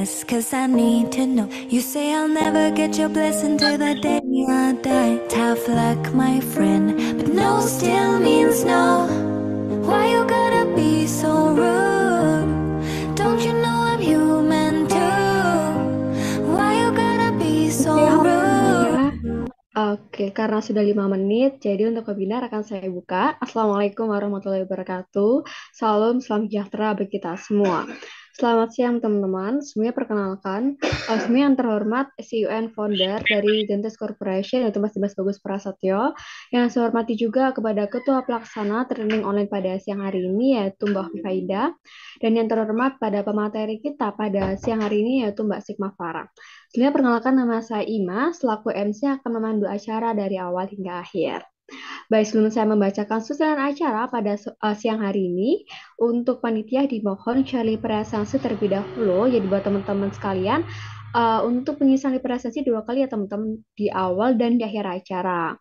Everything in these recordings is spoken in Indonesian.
rest, 'cause I need to know. You say I'll never get your blessing till the day I die. Tough luck, my friend, but no still means no. Why you gotta be so rude? Don't you know I'm human too? Why you gotta be so rude? Oke, karena sudah 5 menit, jadi untuk webinar akan saya buka. Assalamualaikum warahmatullahi wabarakatuh. Salam sejahtera bagi kita semua. Selamat siang teman-teman. Semuanya perkenalkan, semua yang terhormat CEO and founder dari Gentes Corporation yaitu Mas Dimas Bagus Prasetyo. Yang saya hormati juga kepada Ketua Pelaksana Training Online pada siang hari ini yaitu Mbak Fifaida. Dan yang terhormat pada pemateri kita pada siang hari ini yaitu Mbak Sigma Farah. Sebelumnya perkenalkan nama saya Ima, selaku MC akan memandu acara dari awal hingga akhir. Baik, sebelum saya membacakan susunan acara pada siang hari ini, untuk panitia dimohon share presensi terlebih dahulu. Jadi buat teman-teman sekalian, untuk pengisian presensi 2 kali ya teman-teman, di awal dan di akhir acara.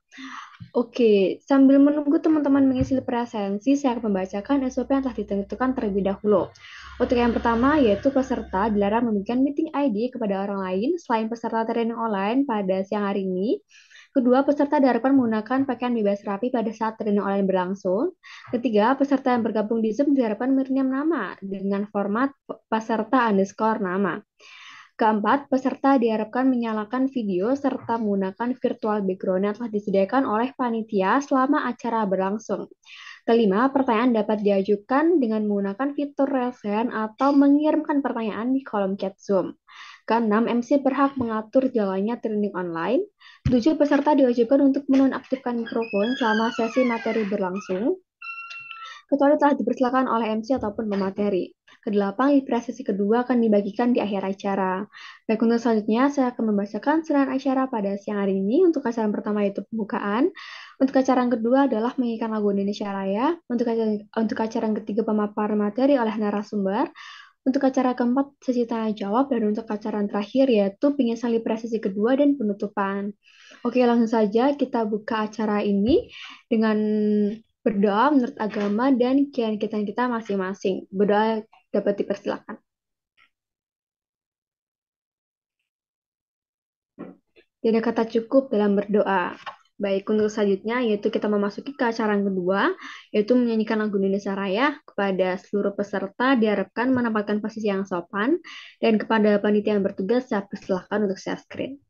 Oke, sambil menunggu teman-teman mengisi presensi, saya akan membacakan SOP yang telah ditentukan terlebih dahulu. Untuk yang pertama, yaitu peserta dilarang memberikan meeting ID kepada orang lain selain peserta training online pada siang hari ini. Kedua, peserta diharapkan menggunakan pakaian bebas rapi pada saat training online berlangsung. Ketiga, peserta yang bergabung di Zoom diharapkan mengirim nama dengan format peserta underscore nama. Keempat, peserta diharapkan menyalakan video serta menggunakan virtual background yang telah disediakan oleh panitia selama acara berlangsung. Kelima, pertanyaan dapat diajukan dengan menggunakan fitur raise hand atau mengirimkan pertanyaan di kolom chat Zoom. Keenam, MC berhak mengatur jalannya training online. Tujuh, peserta diwajibkan untuk menonaktifkan mikrofon selama sesi materi berlangsung, kecuali telah dipersilakan oleh MC ataupun pemateri. Kedelapan, sesi kedua akan dibagikan di akhir acara. Baik, untuk selanjutnya saya akan membacakan serangkaian acara pada siang hari ini. Untuk acara yang pertama yaitu pembukaan. Untuk acara yang kedua adalah menyanyikan lagu Indonesia Raya. Untuk acara yang ketiga pemaparan materi oleh narasumber. Untuk acara keempat sesi tanya jawab, dan untuk acara yang terakhir yaitu pengisian sesi kedua dan penutupan. Oke, langsung saja kita buka acara ini dengan berdoa menurut agama dan keyakinan kita masing-masing. Berdoa dapat dipersilakan. Tidak ada kata cukup dalam berdoa. Baik, untuk selanjutnya yaitu kita memasuki ke acara yang kedua, yaitu menyanyikan lagu Indonesia Raya. Kepada seluruh peserta diharapkan menempatkan posisi yang sopan, dan kepada panitia yang bertugas saya persilahkan untuk share screen.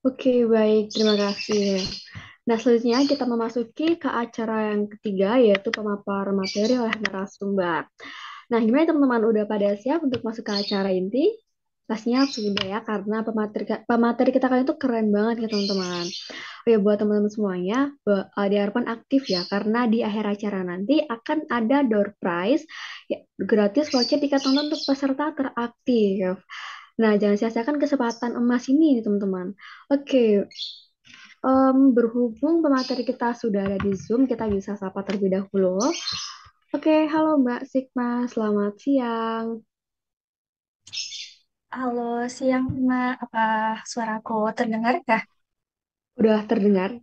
Oke, baik. Terima kasih. Nah, selanjutnya kita memasuki ke acara yang ketiga, yaitu pemaparan materi oleh narasumber. Nah, gimana teman-teman? Udah pada siap untuk masuk ke acara inti? Pastinya sudah ya, karena pemateri kita kali itu keren banget ya teman-teman. Oh ya, buat teman-teman semuanya, diharapkan aktif ya, karena di akhir acara nanti akan ada door prize ya, gratis voucher tiket nonton untuk peserta teraktif. Nah, jangan sia-siakan kesempatan emas ini teman-teman. Oke, berhubung pemateri kita sudah ada di Zoom, kita bisa sapa terlebih dahulu. Oke, halo Mbak Sigma, selamat siang. Halo, siang Mbak. Apa suaraku terdengar kah? Udah terdengar?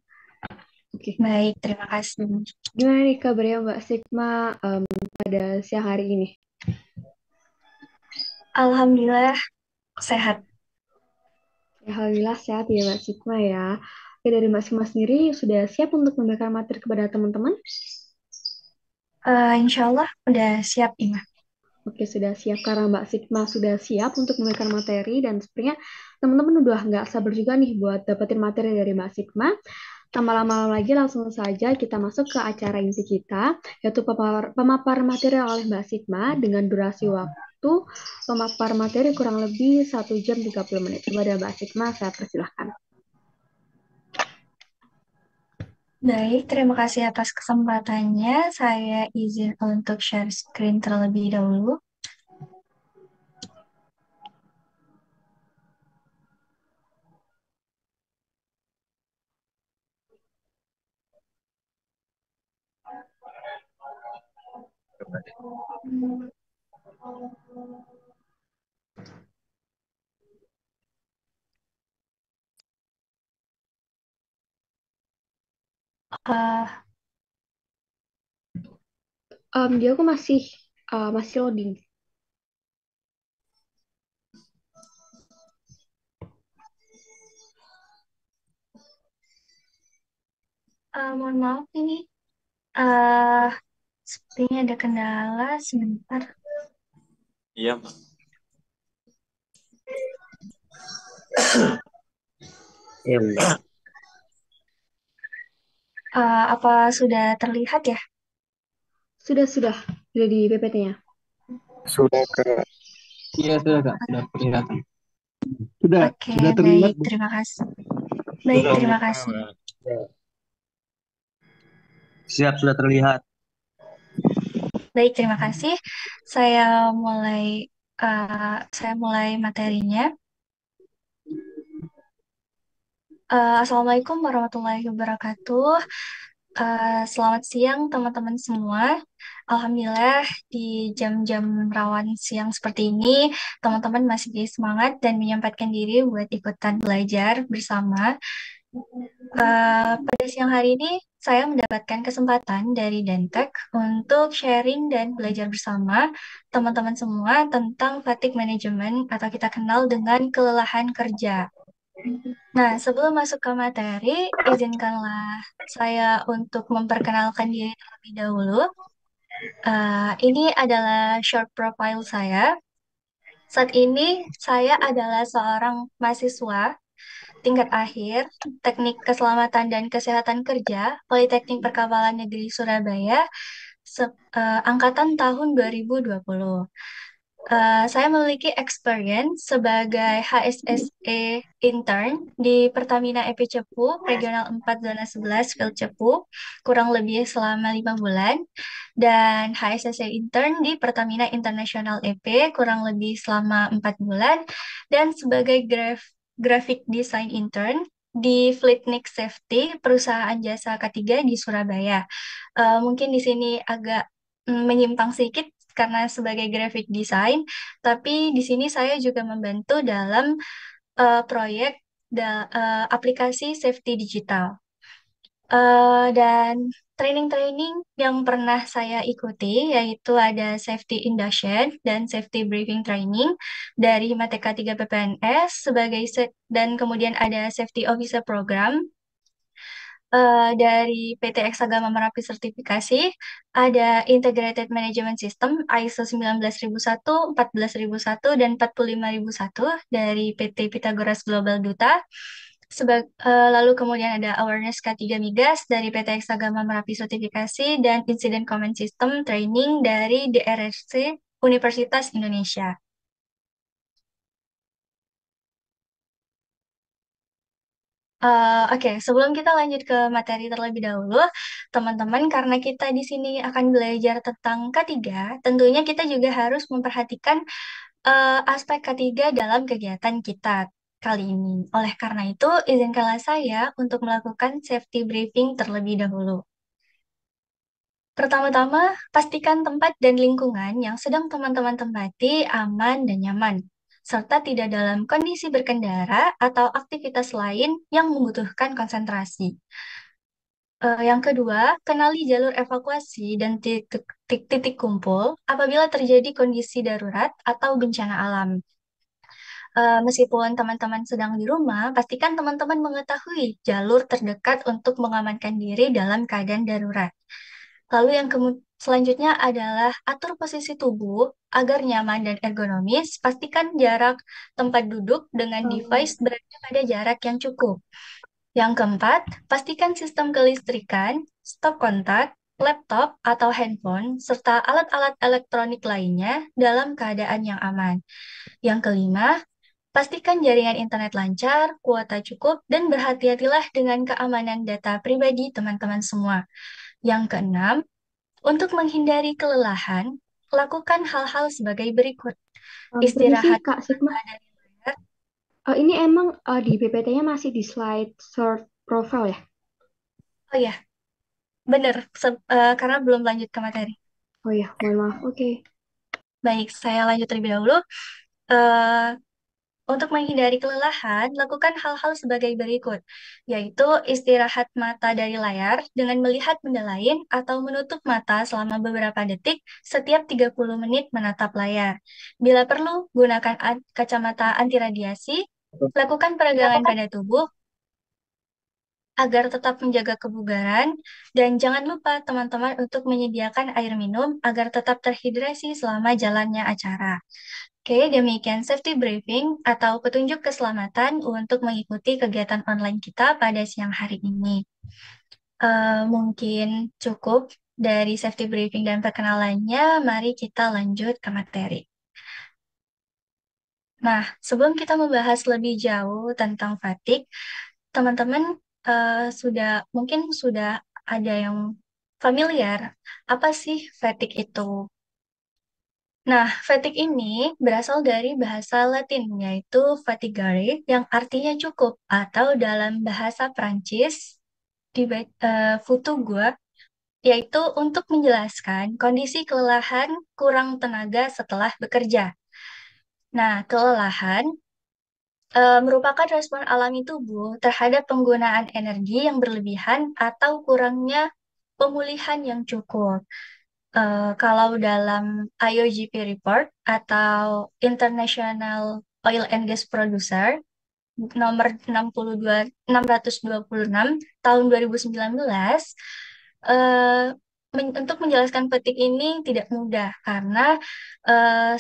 Oke. Baik, terima kasih. Gimana nih kabarnya Mbak Sigma pada siang hari ini? Alhamdulillah sehat. Alhamdulillah sehat ya Mbak Sigma ya. Oke, dari Mbak Sigma sendiri sudah siap untuk memberikan materi kepada teman-teman? Insya Allah udah siap Ima. Oke, sudah siap karena Mbak Sigma sudah siap untuk memberikan materi dan sepertinya teman-teman udah nggak sabar juga nih buat dapetin materi dari Mbak Sigma. Tanpa lama-lama lagi langsung saja kita masuk ke acara inti kita, yaitu pemaparan materi oleh Mbak Sigma dengan durasi waktu pemaparan materi kurang lebih 1 jam 30 menit. Kepada Mbak Sigma, saya persilahkan. Baik, terima kasih atas kesempatannya. Saya izin untuk share screen terlebih dahulu. Uh, Dia aku masih loading. Mohon maaf ini, uh, sepertinya ada kendala sebentar. Iya, iya, Mbak. Apa sudah terlihat ya? Sudah di PPT-nya. Sudah ke Iya, sudah Kak, sudah kelihatan. Oke, Sudah terlihat, baik, Bu. terima kasih. Baik, Sudah, terima Bu. kasih. Ya. Siap, sudah terlihat. Baik, terima kasih. Saya mulai saya mulai materinya. Assalamualaikum warahmatullahi wabarakatuh. Selamat siang teman-teman semua. Alhamdulillah di jam-jam rawan siang seperti ini, teman-teman masih semangat dan menyempatkan diri buat ikutan belajar bersama. Pada siang hari ini, saya mendapatkan kesempatan dari Dentek untuk sharing dan belajar bersama teman-teman semua tentang fatigue management atau kita kenal dengan kelelahan kerja. Nah, sebelum masuk ke materi, izinkanlah saya untuk memperkenalkan diri terlebih dahulu. Ini adalah short profile saya. Saat ini, saya adalah seorang mahasiswa tingkat akhir Teknik Keselamatan dan Kesehatan Kerja Politeknik Perkapalan Negeri Surabaya, angkatan tahun 2020. Saya memiliki experience sebagai HSSE intern di Pertamina EP Cepu, Regional 4 Zona 11, Field Cepu, kurang lebih selama 5 bulan. Dan HSSE intern di Pertamina International EP, kurang lebih selama 4 bulan. Dan sebagai graphic design intern di Fleetnik Safety, perusahaan jasa ketiga di Surabaya. Mungkin di sini agak menyimpang sedikit karena sebagai graphic design, tapi di sini saya juga membantu dalam proyek aplikasi safety digital. Dan training-training yang pernah saya ikuti yaitu ada safety induction dan safety briefing training dari Himateka 3 PPNS dan kemudian ada safety officer program dari PT Eksagama Merapi Sertifikasi, ada Integrated Management System ISO 19001, 14001, dan 45001 dari PT Pythagoras Global Duta. Lalu kemudian ada Awareness K3 Migas dari PT Eksagama Merapi Sertifikasi dan Incident Command System Training dari DRSC Universitas Indonesia. Oke, sebelum kita lanjut ke materi terlebih dahulu, teman-teman, karena kita di sini akan belajar tentang K3, tentunya kita juga harus memperhatikan aspek ketiga dalam kegiatan kita kali ini. Oleh karena itu, izinkanlah saya untuk melakukan safety briefing terlebih dahulu. Pertama-tama, pastikan tempat dan lingkungan yang sedang teman-teman tempati aman dan nyaman, serta tidak dalam kondisi berkendara atau aktivitas lain yang membutuhkan konsentrasi. Yang kedua, kenali jalur evakuasi dan titik kumpul apabila terjadi kondisi darurat atau bencana alam. Meskipun teman-teman sedang di rumah, pastikan teman-teman mengetahui jalur terdekat untuk mengamankan diri dalam keadaan darurat. Lalu yang selanjutnya adalah atur posisi tubuh agar nyaman dan ergonomis. Pastikan jarak tempat duduk dengan device berada pada jarak yang cukup. Yang keempat, pastikan sistem kelistrikan, stop kontak, laptop atau handphone, serta alat-alat elektronik lainnya dalam keadaan yang aman. Yang kelima, pastikan jaringan internet lancar, kuota cukup, dan berhati-hatilah dengan keamanan data pribadi teman-teman semua. Yang keenam, untuk menghindari kelelahan, lakukan hal-hal sebagai berikut. Permisi Istirahat Kak Sigma. dari layar. Ini emang di PPT-nya masih di slide short profile ya? Oh ya, benar, karena belum lanjut ke materi. Oh ya, mohon maaf. Oke. Baik, saya lanjut terlebih dahulu. Eh, Untuk menghindari kelelahan, lakukan hal-hal sebagai berikut, yaitu istirahat mata dari layar dengan melihat benda lain atau menutup mata selama beberapa detik setiap 30 menit menatap layar. Bila perlu, gunakan kacamata anti radiasi, lakukan peregangan pada tubuh agar tetap menjaga kebugaran, dan jangan lupa teman-teman untuk menyediakan air minum agar tetap terhidrasi selama jalannya acara. Oke, demikian safety briefing atau petunjuk keselamatan untuk mengikuti kegiatan online kita pada siang hari ini. Mungkin cukup dari safety briefing dan perkenalannya, mari kita lanjut ke materi. Nah, sebelum kita membahas lebih jauh tentang fatigue, teman-teman mungkin sudah ada yang familiar. Apa sih fatigue itu? Nah, fatigue ini berasal dari bahasa Latin, yaitu fatigare, yang artinya cukup, atau dalam bahasa Prancis, futugue, yaitu untuk menjelaskan kondisi kelelahan kurang tenaga setelah bekerja. Nah, kelelahan merupakan respon alami tubuh terhadap penggunaan energi yang berlebihan atau kurangnya pemulihan yang cukup. Kalau dalam IOGP report atau International Oil and Gas Producer nomor 626 tahun 2019, eh, untuk menjelaskan fatigue ini tidak mudah karena eh,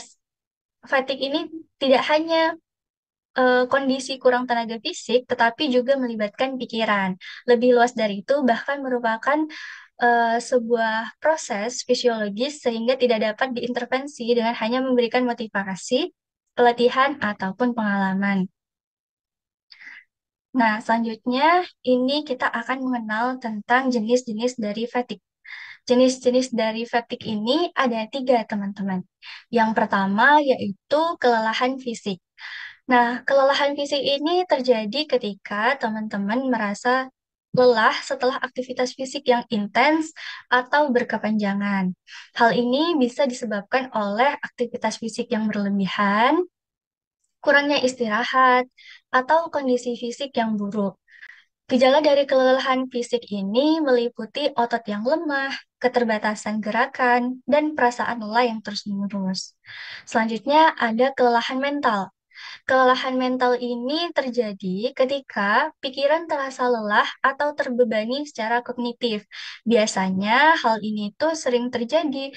fatigue ini tidak hanya kondisi kurang tenaga fisik, tetapi juga melibatkan pikiran. Lebih luas dari itu, bahkan merupakan sebuah proses fisiologis sehingga tidak dapat diintervensi dengan hanya memberikan motivasi, pelatihan, ataupun pengalaman. Nah, selanjutnya ini kita akan mengenal tentang jenis-jenis dari fatigue. Jenis-jenis dari fatigue ini ada tiga, teman-teman. Yang pertama yaitu kelelahan fisik. Nah, kelelahan fisik ini terjadi ketika teman-teman merasa lelah setelah aktivitas fisik yang intens atau berkepanjangan. Hal ini bisa disebabkan oleh aktivitas fisik yang berlebihan, kurangnya istirahat, atau kondisi fisik yang buruk. Gejala dari kelelahan fisik ini meliputi otot yang lemah, keterbatasan gerakan, dan perasaan lelah yang terus-menerus. Selanjutnya ada kelelahan mental. Kelelahan mental ini terjadi ketika pikiran terasa lelah atau terbebani secara kognitif. Biasanya hal ini tuh sering terjadi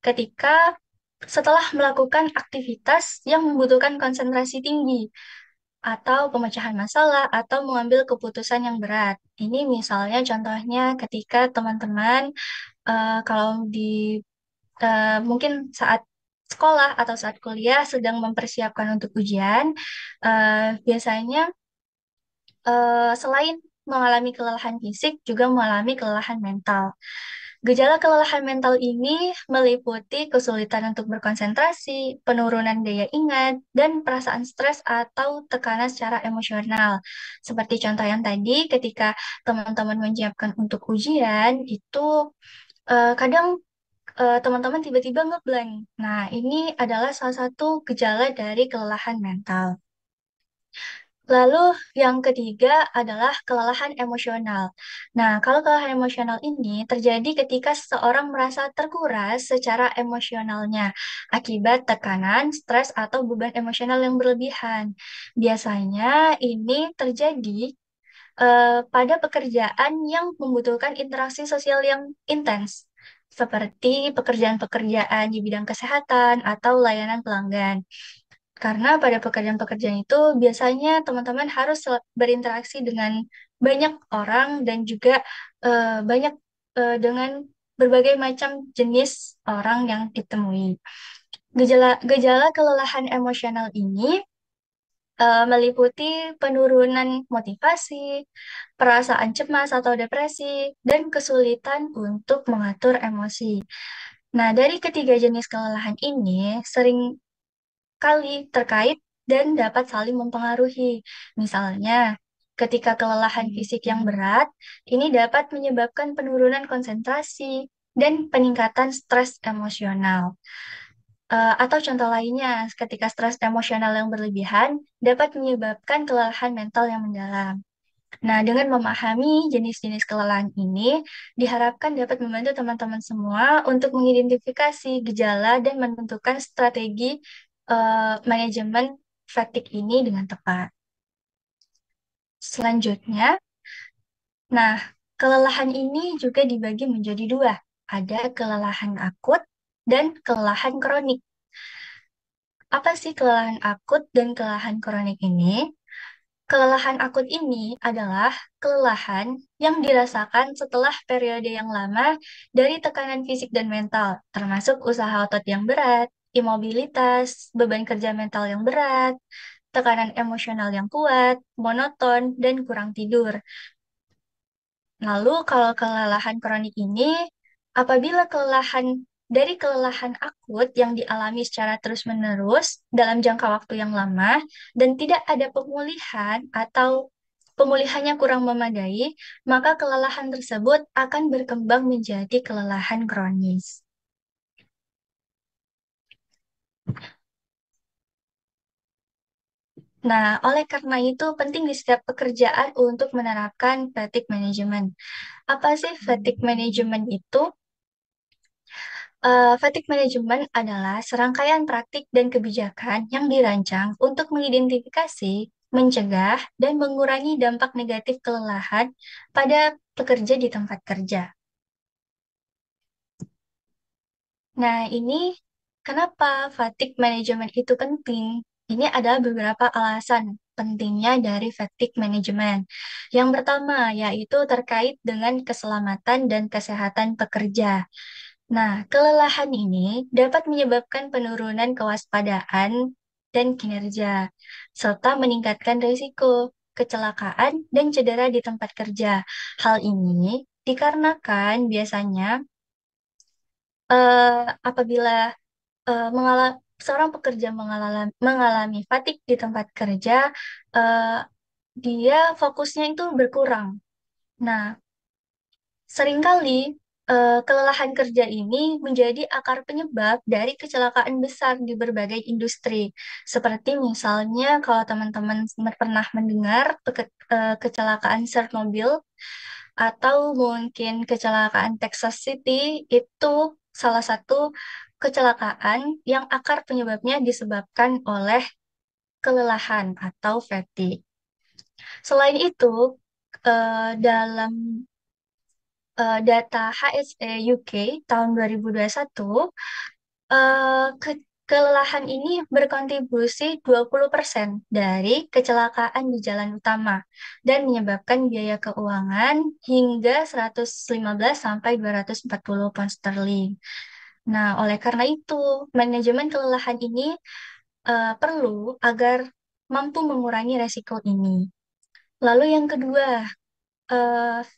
ketika setelah melakukan aktivitas yang membutuhkan konsentrasi tinggi atau pemecahan masalah atau mengambil keputusan yang berat. Ini misalnya contohnya ketika teman-teman kalau di mungkin saat sekolah atau saat kuliah sedang mempersiapkan untuk ujian, biasanya selain mengalami kelelahan fisik, juga mengalami kelelahan mental. Gejala kelelahan mental ini meliputi kesulitan untuk berkonsentrasi, penurunan daya ingat, dan perasaan stres atau tekanan secara emosional. Seperti contoh yang tadi, ketika teman-teman menyiapkan untuk ujian, itu kadang teman-teman tiba-tiba ngeblank. Nah, ini adalah salah satu gejala dari kelelahan mental. Lalu yang ketiga adalah kelelahan emosional. Nah, kalau kelelahan emosional ini terjadi ketika seseorang merasa terkuras secara emosionalnya akibat tekanan, stres, atau beban emosional yang berlebihan. Biasanya ini terjadi pada pekerjaan yang membutuhkan interaksi sosial yang intens, seperti pekerjaan-pekerjaan di bidang kesehatan atau layanan pelanggan. Karena pada pekerjaan-pekerjaan itu biasanya teman-teman harus berinteraksi dengan banyak orang dan juga banyak dengan berbagai macam jenis orang yang ditemui. Gejala kelelahan emosional ini meliputi penurunan motivasi, perasaan cemas atau depresi, dan kesulitan untuk mengatur emosi. Nah, dari ketiga jenis kelelahan ini sering kali terkait dan dapat saling mempengaruhi. Misalnya, ketika kelelahan fisik yang berat, ini dapat menyebabkan penurunan konsentrasi dan peningkatan stres emosional. Atau contoh lainnya, ketika stres emosional yang berlebihan dapat menyebabkan kelelahan mental yang mendalam. Nah, dengan memahami jenis-jenis kelelahan ini, diharapkan dapat membantu teman-teman semua untuk mengidentifikasi gejala dan menentukan strategi manajemen fatigue ini dengan tepat. Selanjutnya, nah, kelelahan ini juga dibagi menjadi dua. Ada kelelahan akut dan kelelahan kronik. Apa sih kelelahan akut dan kelelahan kronik ini? Kelelahan akut ini adalah kelelahan yang dirasakan setelah periode yang lama dari tekanan fisik dan mental, termasuk usaha otot yang berat, imobilitas, beban kerja mental yang berat, tekanan emosional yang kuat, monoton, dan kurang tidur. Lalu kalau kelelahan kronik ini, apabila kelelahan akut yang dialami secara terus-menerus dalam jangka waktu yang lama dan tidak ada pemulihan atau pemulihannya kurang memadai, maka kelelahan tersebut akan berkembang menjadi kelelahan kronis. Nah, oleh karena itu penting di setiap pekerjaan untuk menerapkan fatigue management. Apa sih fatigue management itu? Fatigue management adalah serangkaian praktik dan kebijakan yang dirancang untuk mengidentifikasi, mencegah, dan mengurangi dampak negatif kelelahan pada pekerja di tempat kerja. Nah, ini kenapa fatigue management itu penting? Ini adalah beberapa alasan pentingnya dari fatigue management. Yang pertama, yaitu terkait dengan keselamatan dan kesehatan pekerja. Nah, kelelahan ini dapat menyebabkan penurunan kewaspadaan dan kinerja, serta meningkatkan risiko kecelakaan dan cedera di tempat kerja. Hal ini dikarenakan biasanya apabila seorang pekerja mengalami fatigue di tempat kerja, eh, dia fokusnya itu berkurang. Nah, seringkali kelelahan kerja ini menjadi akar penyebab dari kecelakaan besar di berbagai industri. Seperti misalnya kalau teman-teman pernah mendengar kecelakaan Chernobyl atau mungkin kecelakaan Texas City, itu salah satu kecelakaan yang akar penyebabnya disebabkan oleh kelelahan atau fatigue. Selain itu, dalam data HSE UK tahun 2021, kelelahan ini berkontribusi 20% dari kecelakaan di jalan utama dan menyebabkan biaya keuangan hingga 115 sampai 240 pound sterling. Nah, oleh karena itu, manajemen kelelahan ini perlu agar mampu mengurangi resiko ini. Lalu yang kedua,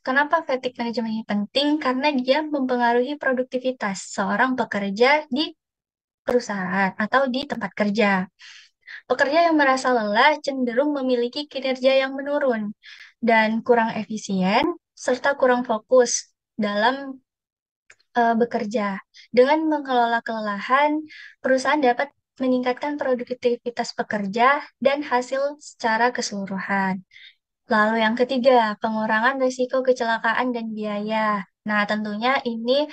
kenapa fatigue management ini penting? Karena dia mempengaruhi produktivitas seorang pekerja di perusahaan atau di tempat kerja. Pekerja yang merasa lelah cenderung memiliki kinerja yang menurun dan kurang efisien serta kurang fokus dalam bekerja. Dengan mengelola kelelahan, perusahaan dapat meningkatkan produktivitas pekerja dan hasil secara keseluruhan. Lalu yang ketiga, pengurangan risiko kecelakaan dan biaya. Nah, tentunya ini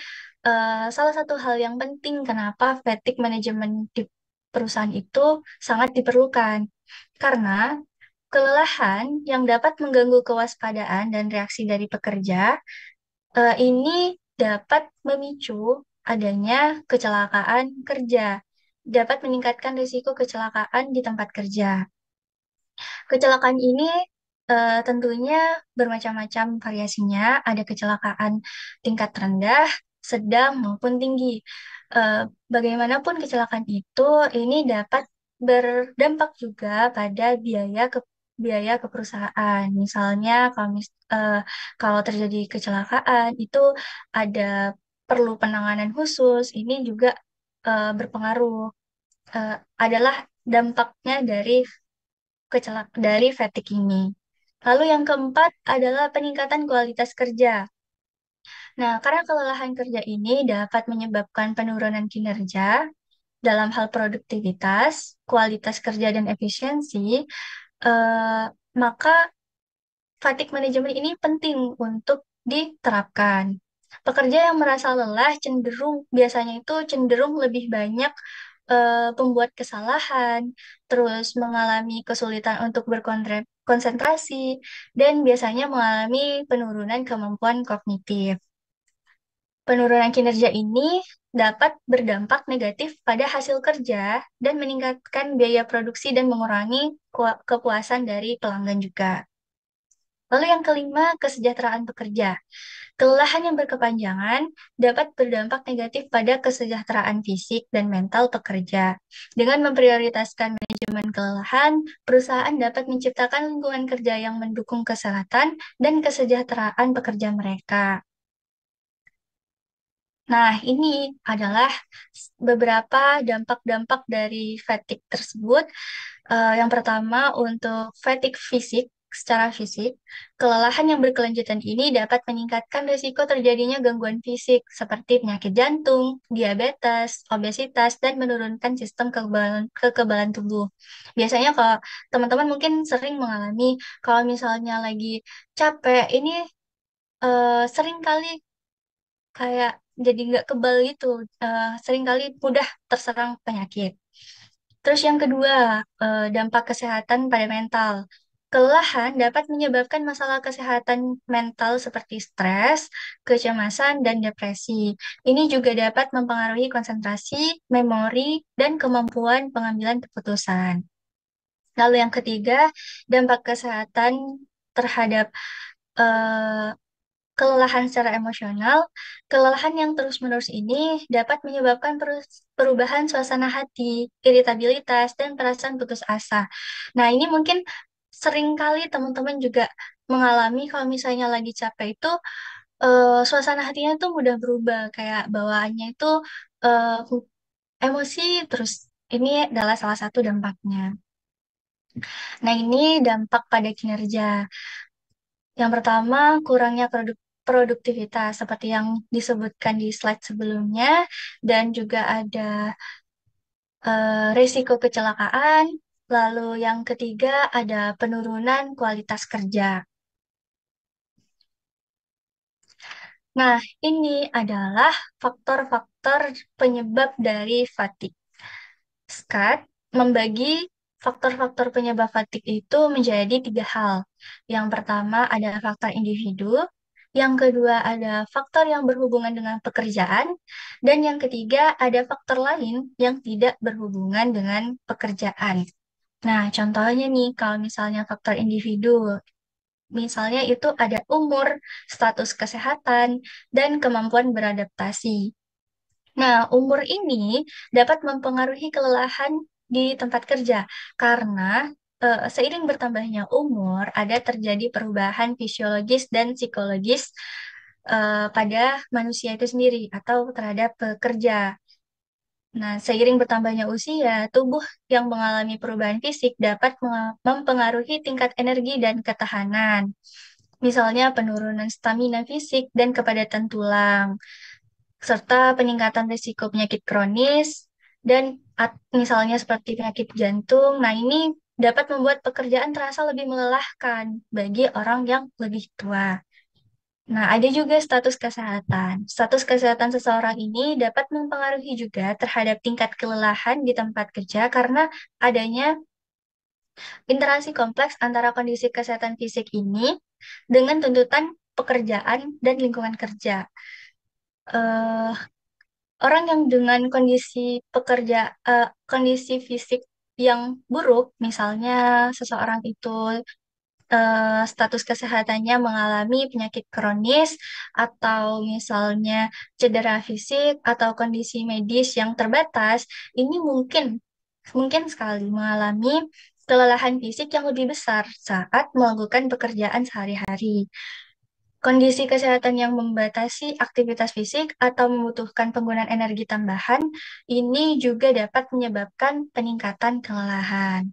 salah satu hal yang penting kenapa fatigue management di perusahaan itu sangat diperlukan. Karena kelelahan yang dapat mengganggu kewaspadaan dan reaksi dari pekerja ini dapat memicu adanya kecelakaan kerja, dapat meningkatkan risiko kecelakaan di tempat kerja. Kecelakaan ini tentunya bermacam-macam variasinya. Ada kecelakaan tingkat rendah, sedang, maupun tinggi. Eh, Bagaimanapun kecelakaan itu, ini dapat berdampak juga pada biaya ke perusahaan. Misalnya, kalau terjadi kecelakaan itu ada perlu penanganan khusus. Ini juga berpengaruh. Adalah dampaknya dari fatigue ini. Lalu yang keempat adalah peningkatan kualitas kerja. Nah, karena kelelahan kerja ini dapat menyebabkan penurunan kinerja dalam hal produktivitas, kualitas kerja, dan efisiensi, maka fatigue manajemen ini penting untuk diterapkan. Pekerja yang merasa lelah biasanya itu cenderung lebih banyak pembuat kesalahan, terus mengalami kesulitan untuk berkonsentrasi, dan biasanya mengalami penurunan kemampuan kognitif. Penurunan kinerja ini dapat berdampak negatif pada hasil kerja dan meningkatkan biaya produksi dan mengurangi kepuasan dari pelanggan juga. Lalu yang kelima, kesejahteraan pekerja. Kelelahan yang berkepanjangan dapat berdampak negatif pada kesejahteraan fisik dan mental pekerja. Dengan memprioritaskan manajemen kelelahan, perusahaan dapat menciptakan lingkungan kerja yang mendukung kesehatan dan kesejahteraan pekerja mereka. Nah, ini adalah beberapa dampak-dampak dari fatigue tersebut. Yang pertama, untuk fatigue fisik, secara fisik, kelelahan yang berkelanjutan ini dapat meningkatkan risiko terjadinya gangguan fisik seperti penyakit jantung, diabetes, obesitas, dan menurunkan sistem kekebalan tubuh. Biasanya kalau teman-teman mungkin sering mengalami kalau misalnya lagi capek, ini sering kali kayak jadi nggak kebal gitu, sering kali mudah terserang penyakit. Terus yang kedua, dampak kesehatan pada mental. Kelelahan dapat menyebabkan masalah kesehatan mental seperti stres, kecemasan, dan depresi. Ini juga dapat mempengaruhi konsentrasi, memori, dan kemampuan pengambilan keputusan. Lalu yang ketiga, dampak kesehatan terhadap eh, kelelahan secara emosional. Kelelahan yang terus-menerus ini dapat menyebabkan perubahan suasana hati, iritabilitas, dan perasaan putus asa. Nah, ini mungkin sering kali teman-teman juga mengalami kalau misalnya lagi capek itu suasana hatinya tuh mudah berubah, kayak bawaannya itu eh, emosi terus. Ini adalah salah satu dampaknya. Nah, ini dampak pada kinerja. Yang pertama, kurangnya produktivitas seperti yang disebutkan di slide sebelumnya, dan juga ada risiko kecelakaan. Lalu yang ketiga ada penurunan kualitas kerja. Nah, ini adalah faktor-faktor penyebab dari fatigue. Scott membagi faktor-faktor penyebab fatigue itu menjadi tiga hal. Yang pertama ada faktor individu, yang kedua ada faktor yang berhubungan dengan pekerjaan, dan yang ketiga ada faktor lain yang tidak berhubungan dengan pekerjaan. Nah, contohnya nih, kalau misalnya faktor individu, misalnya itu ada umur, status kesehatan, dan kemampuan beradaptasi. Nah, umur ini dapat mempengaruhi kelelahan di tempat kerja karena seiring bertambahnya umur, ada terjadi perubahan fisiologis dan psikologis pada manusia itu sendiri atau terhadap pekerja. Nah, seiring bertambahnya usia, tubuh yang mengalami perubahan fisik dapat mempengaruhi tingkat energi dan ketahanan. Misalnya penurunan stamina fisik dan kepadatan tulang, serta peningkatan risiko penyakit kronis dan misalnya seperti penyakit jantung. Nah, ini dapat membuat pekerjaan terasa lebih melelahkan bagi orang yang lebih tua. Nah, ada juga status kesehatan. Status kesehatan seseorang ini dapat mempengaruhi juga terhadap tingkat kelelahan di tempat kerja karena adanya interaksi kompleks antara kondisi kesehatan fisik ini dengan tuntutan pekerjaan dan lingkungan kerja. Eh, Orang yang dengan kondisi fisik yang buruk, misalnya seseorang itu status kesehatannya mengalami penyakit kronis atau misalnya cedera fisik atau kondisi medis yang terbatas, ini mungkin mungkin sekali mengalami kelelahan fisik yang lebih besar saat melakukan pekerjaan sehari-hari. Kondisi kesehatan yang membatasi aktivitas fisik atau membutuhkan penggunaan energi tambahan, ini juga dapat menyebabkan peningkatan kelelahan.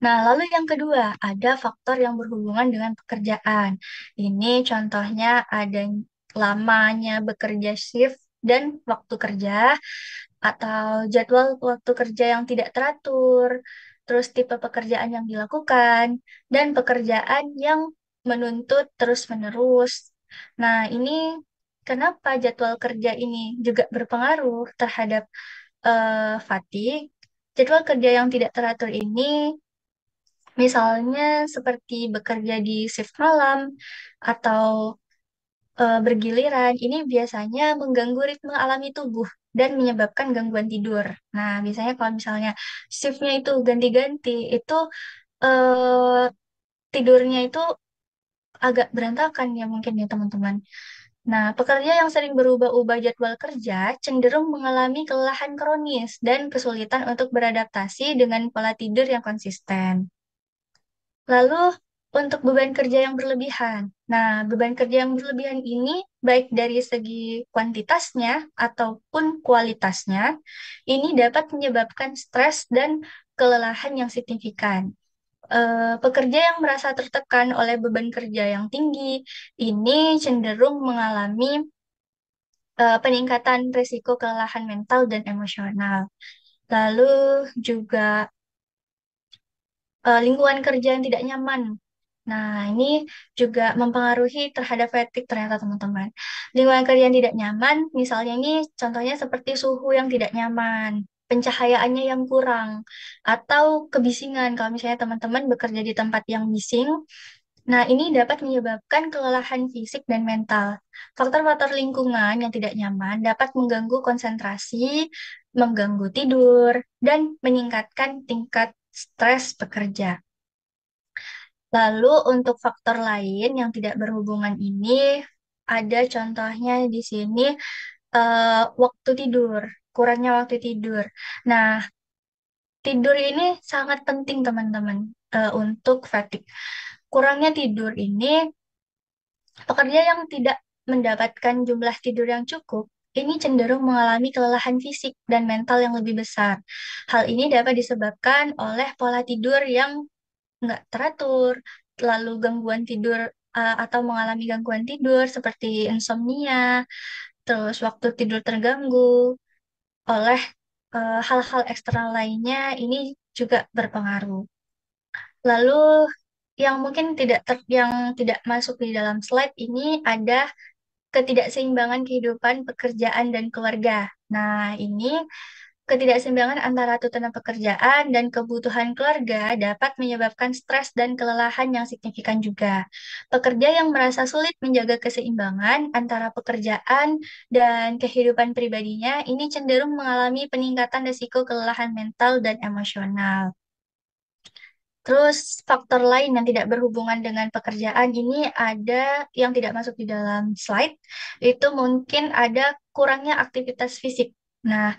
Nah, lalu yang kedua, ada faktor yang berhubungan dengan pekerjaan. Ini contohnya ada lamanya bekerja shift dan waktu kerja, atau jadwal waktu kerja yang tidak teratur, terus tipe pekerjaan yang dilakukan, dan pekerjaan yang menuntut terus-menerus. Nah, ini kenapa jadwal kerja ini juga berpengaruh terhadap fatigue. Jadwal kerja yang tidak teratur ini misalnya seperti bekerja di shift malam atau bergiliran, ini biasanya mengganggu ritme alami tubuh dan menyebabkan gangguan tidur. Nah, biasanya kalau misalnya shiftnya itu ganti-ganti, itu eh, tidurnya itu agak berantakan ya mungkin ya teman-teman. Nah, pekerja yang sering berubah-ubah jadwal kerja cenderung mengalami kelelahan kronis dan kesulitan untuk beradaptasi dengan pola tidur yang konsisten. Lalu untuk beban kerja yang berlebihan. Nah, beban kerja yang berlebihan ini baik dari segi kuantitasnya ataupun kualitasnya, ini dapat menyebabkan stres dan kelelahan yang signifikan. Pekerja yang merasa tertekan oleh beban kerja yang tinggi, ini cenderung mengalami peningkatan risiko kelelahan mental dan emosional. Lalu juga lingkungan kerja yang tidak nyaman. Nah, ini juga mempengaruhi terhadap fatigue ternyata teman-teman. Lingkungan kerja yang tidak nyaman, misalnya ini contohnya seperti suhu yang tidak nyaman, pencahayaannya yang kurang, atau kebisingan. Kalau misalnya teman-teman bekerja di tempat yang bising, nah ini dapat menyebabkan kelelahan fisik dan mental. Faktor-faktor lingkungan yang tidak nyaman dapat mengganggu konsentrasi, mengganggu tidur, dan meningkatkan tingkat stres pekerja. Lalu untuk faktor lain yang tidak berhubungan ini, ada contohnya di sini waktu tidur, kurangnya waktu tidur. Nah, tidur ini sangat penting teman-teman untuk fatigue. Kurangnya tidur ini, pekerja yang tidak mendapatkan jumlah tidur yang cukup, ini cenderung mengalami kelelahan fisik dan mental yang lebih besar. Hal ini dapat disebabkan oleh pola tidur yang nggak teratur, lalu gangguan tidur atau mengalami gangguan tidur seperti insomnia, terus waktu tidur terganggu oleh hal-hal eksternal lainnya ini juga berpengaruh. Lalu yang mungkin yang tidak masuk di dalam slide ini ada ketidakseimbangan kehidupan pekerjaan dan keluarga. Nah, ini ketidakseimbangan antara tuntutan pekerjaan dan kebutuhan keluarga dapat menyebabkan stres dan kelelahan yang signifikan juga. Pekerja yang merasa sulit menjaga keseimbangan antara pekerjaan dan kehidupan pribadinya ini cenderung mengalami peningkatan risiko kelelahan mental dan emosional. Terus faktor lain yang tidak berhubungan dengan pekerjaan ini ada yang tidak masuk di dalam slide, itu mungkin ada kurangnya aktivitas fisik. Nah,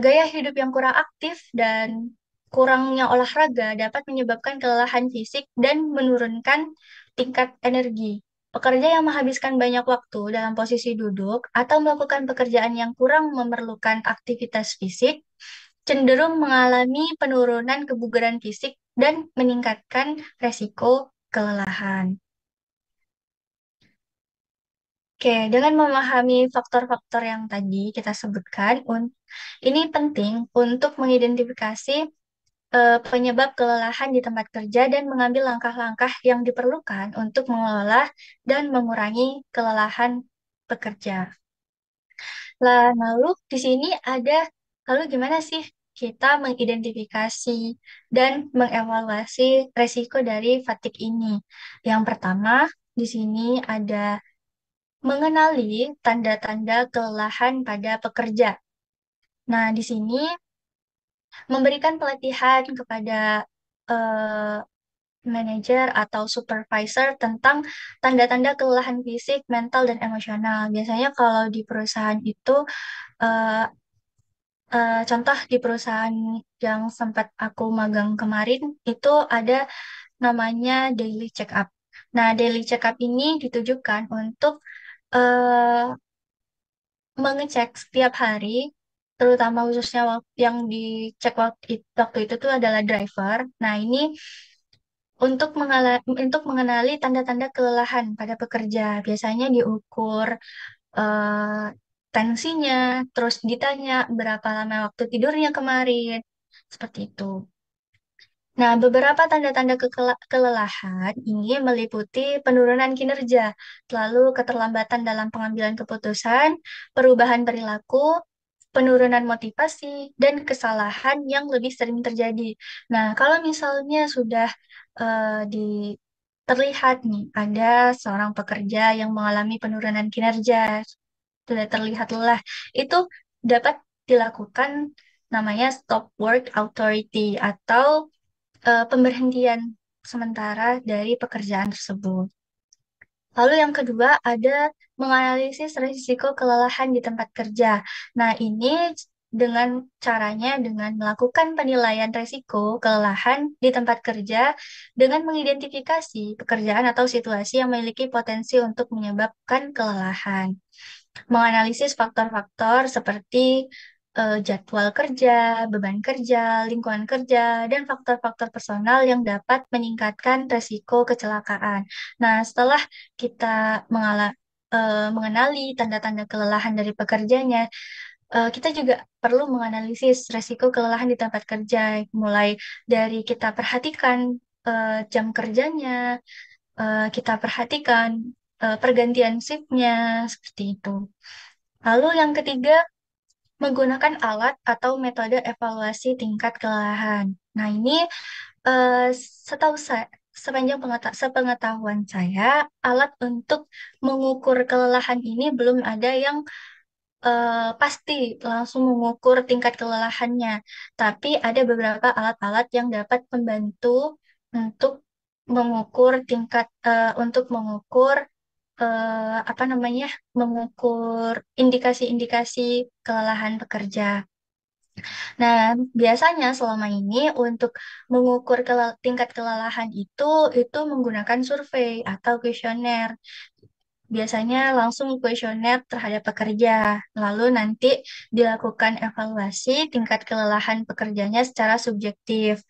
gaya hidup yang kurang aktif dan kurangnya olahraga dapat menyebabkan kelelahan fisik dan menurunkan tingkat energi. Pekerja yang menghabiskan banyak waktu dalam posisi duduk atau melakukan pekerjaan yang kurang memerlukan aktivitas fisik cenderung mengalami penurunan kebugaran fisik dan meningkatkan resiko kelelahan. Oke, dengan memahami faktor-faktor yang tadi kita sebutkan, ini penting untuk mengidentifikasi penyebab kelelahan di tempat kerja dan mengambil langkah-langkah yang diperlukan untuk mengelola dan mengurangi kelelahan pekerja. Lalu di sini ada, lalu gimana sih kita mengidentifikasi dan mengevaluasi resiko dari fatigue ini? Yang pertama, di sini ada mengenali tanda-tanda kelelahan pada pekerja. Nah, di sini memberikan pelatihan kepada eh, manajer atau supervisor tentang tanda-tanda kelelahan fisik, mental, dan emosional. Biasanya kalau di perusahaan itu, eh, contoh di perusahaan yang sempat aku magang kemarin, itu ada namanya daily check up. Nah, daily check up ini ditujukan untuk eh, mengecek setiap hari, terutama khususnya yang dicek waktu itu tuh adalah driver. Nah, ini untuk mengenali tanda-tanda kelelahan pada pekerja. Biasanya diukur eh, tensinya, terus ditanya berapa lama waktu tidurnya kemarin, seperti itu. Nah, beberapa tanda-tanda kelelahan ini meliputi penurunan kinerja, lalu keterlambatan dalam pengambilan keputusan, perubahan perilaku, penurunan motivasi, dan kesalahan yang lebih sering terjadi. Nah, kalau misalnya sudah terlihat nih, ada seorang pekerja yang mengalami penurunan kinerja, sudah terlihat lelah, itu dapat dilakukan namanya stop work authority atau pemberhentian sementara dari pekerjaan tersebut. Lalu yang kedua ada menganalisis risiko kelelahan di tempat kerja. Nah, ini dengan caranya dengan melakukan penilaian risiko kelelahan di tempat kerja dengan mengidentifikasi pekerjaan atau situasi yang memiliki potensi untuk menyebabkan kelelahan, menganalisis faktor-faktor seperti jadwal kerja, beban kerja, lingkungan kerja, dan faktor-faktor personal yang dapat meningkatkan resiko kecelakaan. Nah, setelah kita mengenali tanda-tanda kelelahan dari pekerjanya, kita juga perlu menganalisis resiko kelelahan di tempat kerja, mulai dari kita perhatikan jam kerjanya, kita perhatikan pergantian shift-nya, seperti itu. Lalu yang ketiga, menggunakan alat atau metode evaluasi tingkat kelelahan. Nah, ini eh, setahu saya, sepengetahuan saya, alat untuk mengukur kelelahan ini belum ada yang pasti langsung mengukur tingkat kelelahannya. Tapi ada beberapa alat-alat yang dapat membantu untuk untuk mengukur apa namanya, mengukur indikasi-indikasi kelelahan pekerja. Nah, biasanya selama ini untuk mengukur tingkat kelelahan itu menggunakan survei atau kuesioner. Biasanya langsung kuesioner terhadap pekerja, lalu nanti dilakukan evaluasi tingkat kelelahan pekerjanya secara subjektif.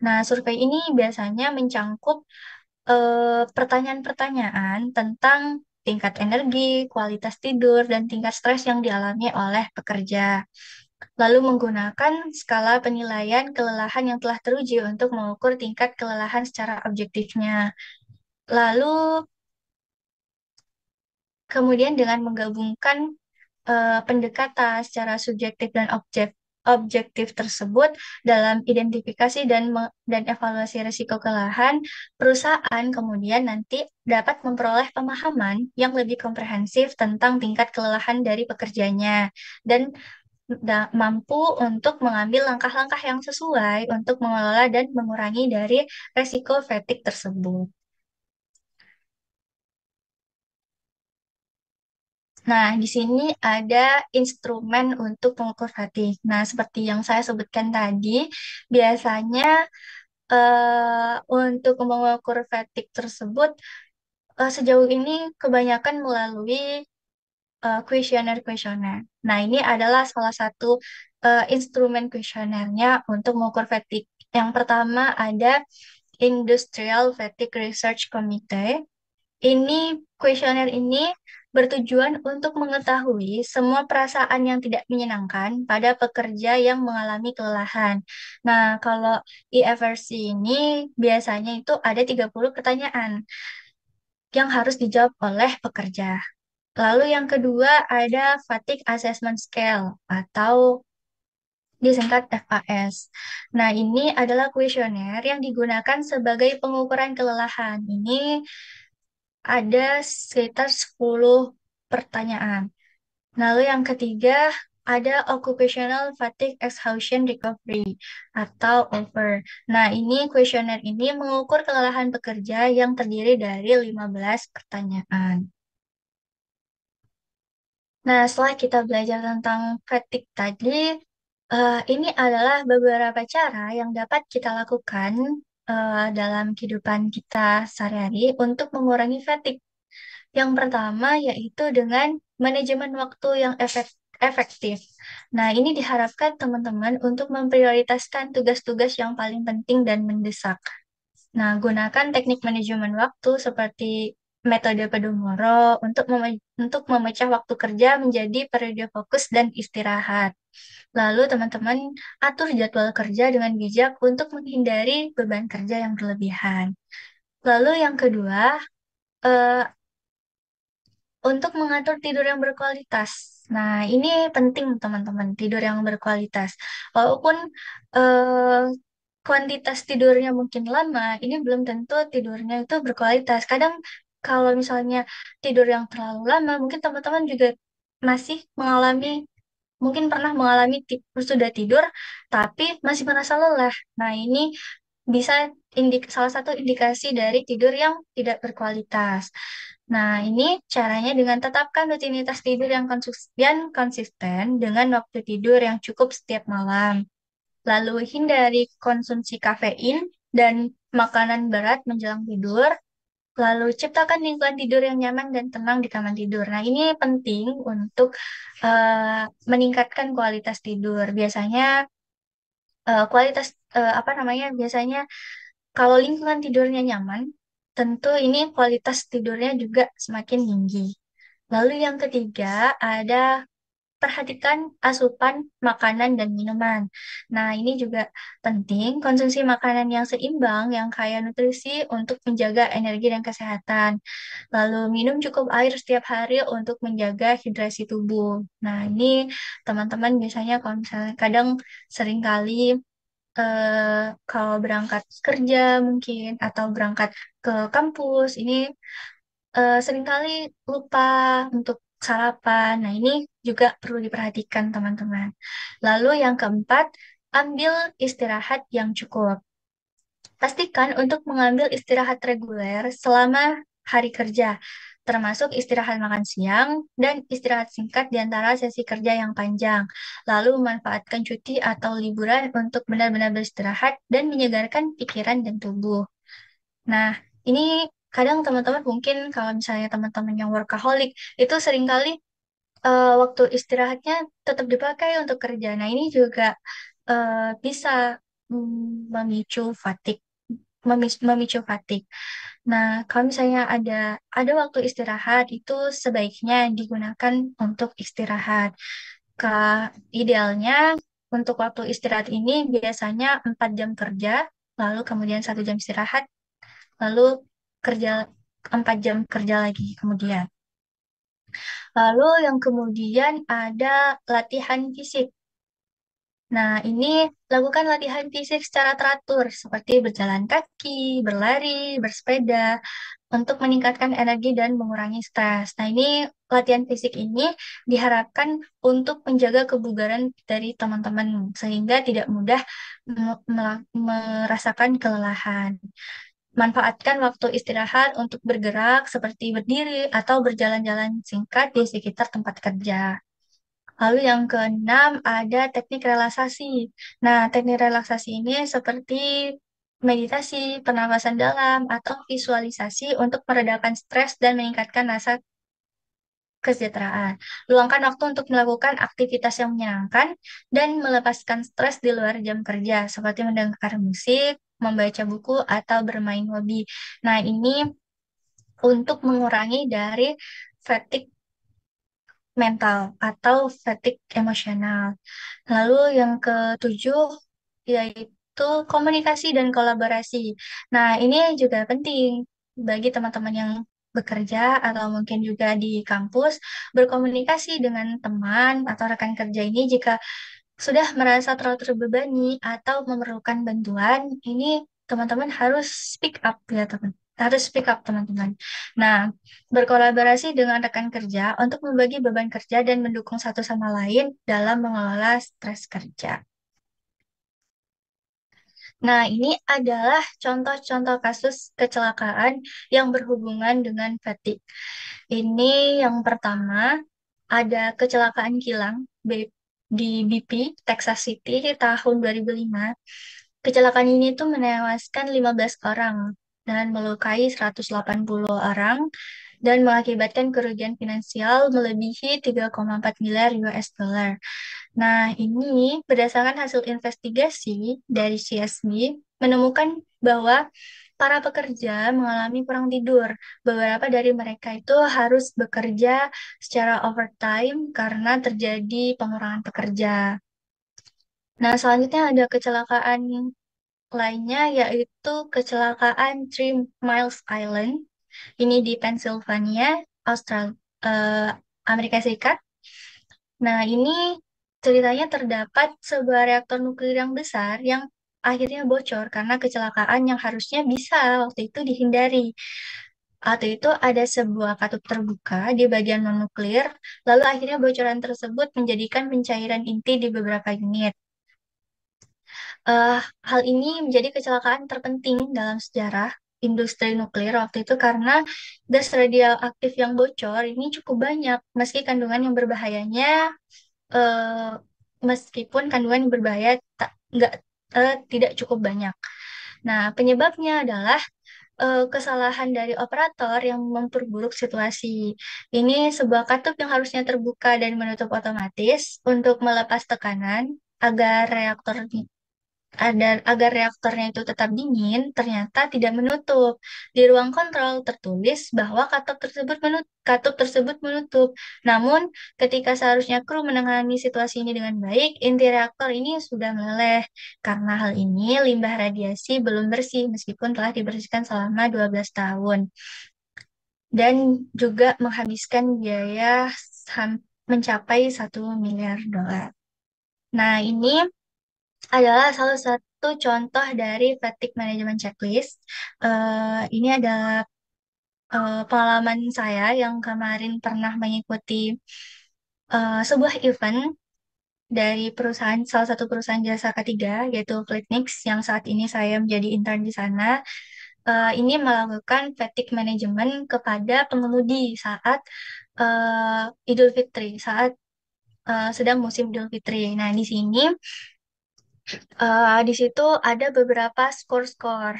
Nah, survei ini biasanya mencangkup pertanyaan-pertanyaan tentang tingkat energi, kualitas tidur, dan tingkat stres yang dialami oleh pekerja. Lalu menggunakan skala penilaian kelelahan yang telah teruji untuk mengukur tingkat kelelahan secara objektifnya. Lalu kemudian dengan menggabungkan pendekatan secara subjektif dan objektif tersebut dalam identifikasi dan evaluasi risiko kelelahan, perusahaan kemudian nanti dapat memperoleh pemahaman yang lebih komprehensif tentang tingkat kelelahan dari pekerjanya dan mampu untuk mengambil langkah-langkah yang sesuai untuk mengelola dan mengurangi dari resiko fatigue tersebut. Nah, di sini ada instrumen untuk pengukur fatigue. Nah, seperti yang saya sebutkan tadi, biasanya untuk mengukur fatigue tersebut sejauh ini kebanyakan melalui kuesioner-kuesioner. Nah, ini adalah salah satu instrumen kuesionernya untuk mengukur fatigue. Yang pertama ada Industrial Fatigue Research Committee. Ini kuesioner ini bertujuan untuk mengetahui semua perasaan yang tidak menyenangkan pada pekerja yang mengalami kelelahan. Nah, kalau IFRC ini biasanya itu ada 30 pertanyaan yang harus dijawab oleh pekerja. Lalu yang kedua ada Fatigue Assessment Scale atau disingkat FAS. Nah, ini adalah kuesioner yang digunakan sebagai pengukuran kelelahan. Ini ada sekitar 10 pertanyaan. Lalu yang ketiga ada Occupational Fatigue Exhaustion Recovery atau OFER. Nah, ini kuesioner ini mengukur kelelahan pekerja yang terdiri dari 15 pertanyaan. Nah, setelah kita belajar tentang fatigue tadi, ini adalah beberapa cara yang dapat kita lakukan dalam kehidupan kita sehari-hari untuk mengurangi fatigue. Yang pertama yaitu dengan manajemen waktu yang efektif. Nah, ini diharapkan teman-teman untuk memprioritaskan tugas-tugas yang paling penting dan mendesak. Nah, gunakan teknik manajemen waktu seperti metode Pomodoro untuk memecah waktu kerja menjadi periode fokus dan istirahat. Lalu teman-teman atur jadwal kerja dengan bijak untuk menghindari beban kerja yang berlebihan. Lalu yang kedua, eh, untuk mengatur tidur yang berkualitas. Nah, ini penting teman-teman, tidur yang berkualitas. Walaupun eh, kuantitas tidurnya mungkin lama, ini belum tentu tidurnya itu berkualitas. Kadang kalau misalnya tidur yang terlalu lama, mungkin teman-teman juga masih mengalami, mungkin pernah mengalami sudah tidur, tapi masih merasa lelah. Nah, ini bisa salah satu indikasi dari tidur yang tidak berkualitas. Nah, ini caranya dengan tetapkan rutinitas tidur yang konsisten dengan waktu tidur yang cukup setiap malam. Lalu hindari konsumsi kafein dan makanan berat menjelang tidur. Lalu ciptakan lingkungan tidur yang nyaman dan tenang di kamar tidur. Nah, ini penting untuk meningkatkan kualitas tidur. Biasanya kualitas apa namanya? Biasanya kalau lingkungan tidurnya nyaman, tentu ini kualitas tidurnya juga semakin tinggi. Lalu yang ketiga ada perhatikan asupan makanan dan minuman. Nah, ini juga penting konsumsi makanan yang seimbang, yang kaya nutrisi untuk menjaga energi dan kesehatan. Lalu minum cukup air setiap hari untuk menjaga hidrasi tubuh. Nah, ini teman-teman biasanya kalau misalnya kadang seringkali kalau berangkat kerja mungkin atau berangkat ke kampus ini seringkali lupa untuk sarapan. Nah, ini juga perlu diperhatikan teman-teman. Lalu yang keempat, ambil istirahat yang cukup. Pastikan untuk mengambil istirahat reguler selama hari kerja, termasuk istirahat makan siang dan istirahat singkat di antara sesi kerja yang panjang. Lalu memanfaatkan cuti atau liburan untuk benar-benar beristirahat dan menyegarkan pikiran dan tubuh. Nah, ini kadang teman-teman mungkin kalau misalnya teman-teman yang workaholic itu seringkali waktu istirahatnya tetap dipakai untuk kerja. Nah, ini juga bisa memicu fatigue, memicu fatigue. Nah, kalau misalnya ada waktu istirahat itu sebaiknya digunakan untuk istirahat. Ke idealnya untuk waktu istirahat ini biasanya 4 jam kerja, lalu kemudian 1 jam istirahat, lalu kerja 4 jam kerja lagi kemudian. Lalu yang kemudian ada latihan fisik. Nah, ini lakukan latihan fisik secara teratur seperti berjalan kaki, berlari, bersepeda untuk meningkatkan energi dan mengurangi stres. Nah, ini latihan fisik ini diharapkan untuk menjaga kebugaran dari teman-teman sehingga tidak mudah merasakan kelelahan. Manfaatkan waktu istirahat untuk bergerak seperti berdiri atau berjalan-jalan singkat di sekitar tempat kerja. Lalu yang keenam ada teknik relaksasi. Nah, teknik relaksasi ini seperti meditasi, pernapasan dalam, atau visualisasi untuk meredakan stres dan meningkatkan rasa kesejahteraan. Luangkan waktu untuk melakukan aktivitas yang menyenangkan dan melepaskan stres di luar jam kerja, seperti mendengar musik, membaca buku, atau bermain hobi. Nah, ini untuk mengurangi dari fatigue mental atau fatigue emosional. Lalu yang ketujuh yaitu komunikasi dan kolaborasi. Nah, ini juga penting bagi teman-teman yang bekerja atau mungkin juga di kampus berkomunikasi dengan teman atau rekan kerja ini jika sudah merasa terlalu terbebani atau memerlukan bantuan, ini teman-teman harus speak up ya teman. Harus speak up teman-teman. Nah, berkolaborasi dengan rekan kerja untuk membagi beban kerja dan mendukung satu sama lain dalam mengelola stres kerja. Nah, ini adalah contoh-contoh kasus kecelakaan yang berhubungan dengan fatigue. Ini yang pertama, ada kecelakaan kilang di BP, Texas City tahun 2005. Kecelakaan ini tuh menewaskan 15 orang dan melukai 180 orang dan mengakibatkan kerugian finansial melebihi 3,4 miliar US dollar. Nah, ini berdasarkan hasil investigasi dari CSB menemukan bahwa para pekerja mengalami kurang tidur. Beberapa dari mereka itu harus bekerja secara overtime karena terjadi pengurangan pekerja. Nah, selanjutnya ada kecelakaan lainnya yaitu kecelakaan Three Miles Island. Ini di Pennsylvania, Amerika Serikat. Nah, ini ceritanya terdapat sebuah reaktor nuklir yang besar yang akhirnya bocor karena kecelakaan yang harusnya bisa waktu itu dihindari. Waktu itu ada sebuah katup terbuka di bagian non-nuklir, lalu akhirnya bocoran tersebut menjadikan pencairan inti di beberapa unit. Eh, Hal ini menjadi kecelakaan terpenting dalam sejarah industri nuklir waktu itu karena gas radioaktif yang bocor ini cukup banyak, meski kandungan yang berbahayanya eh, meskipun kandungan yang berbahaya nggak tidak cukup banyak. Nah, penyebabnya adalah kesalahan dari operator yang memperburuk situasi. Ini sebuah katup yang harusnya terbuka dan menutup otomatis untuk melepas tekanan agar agar reaktornya itu tetap dingin, ternyata tidak menutup. Di ruang kontrol tertulis bahwa katup tersebut menutup. Namun, ketika seharusnya kru menangani situasi ini dengan baik, inti reaktor ini sudah meleleh. Karena hal ini, limbah radiasi belum bersih meskipun telah dibersihkan selama 12 tahun. Dan juga menghabiskan biaya mencapai 1 miliar dolar. Nah, ini adalah salah satu contoh dari fatigue management checklist. Ini adalah pengalaman saya yang kemarin pernah mengikuti sebuah event dari salah satu perusahaan jasa ketiga, yaitu Flitmix, yang saat ini saya menjadi intern di sana. Ini melakukan fatigue management kepada pengemudi saat Idul Fitri, saat sedang musim Idul Fitri. Nah, di sini di situ ada beberapa skor-skor,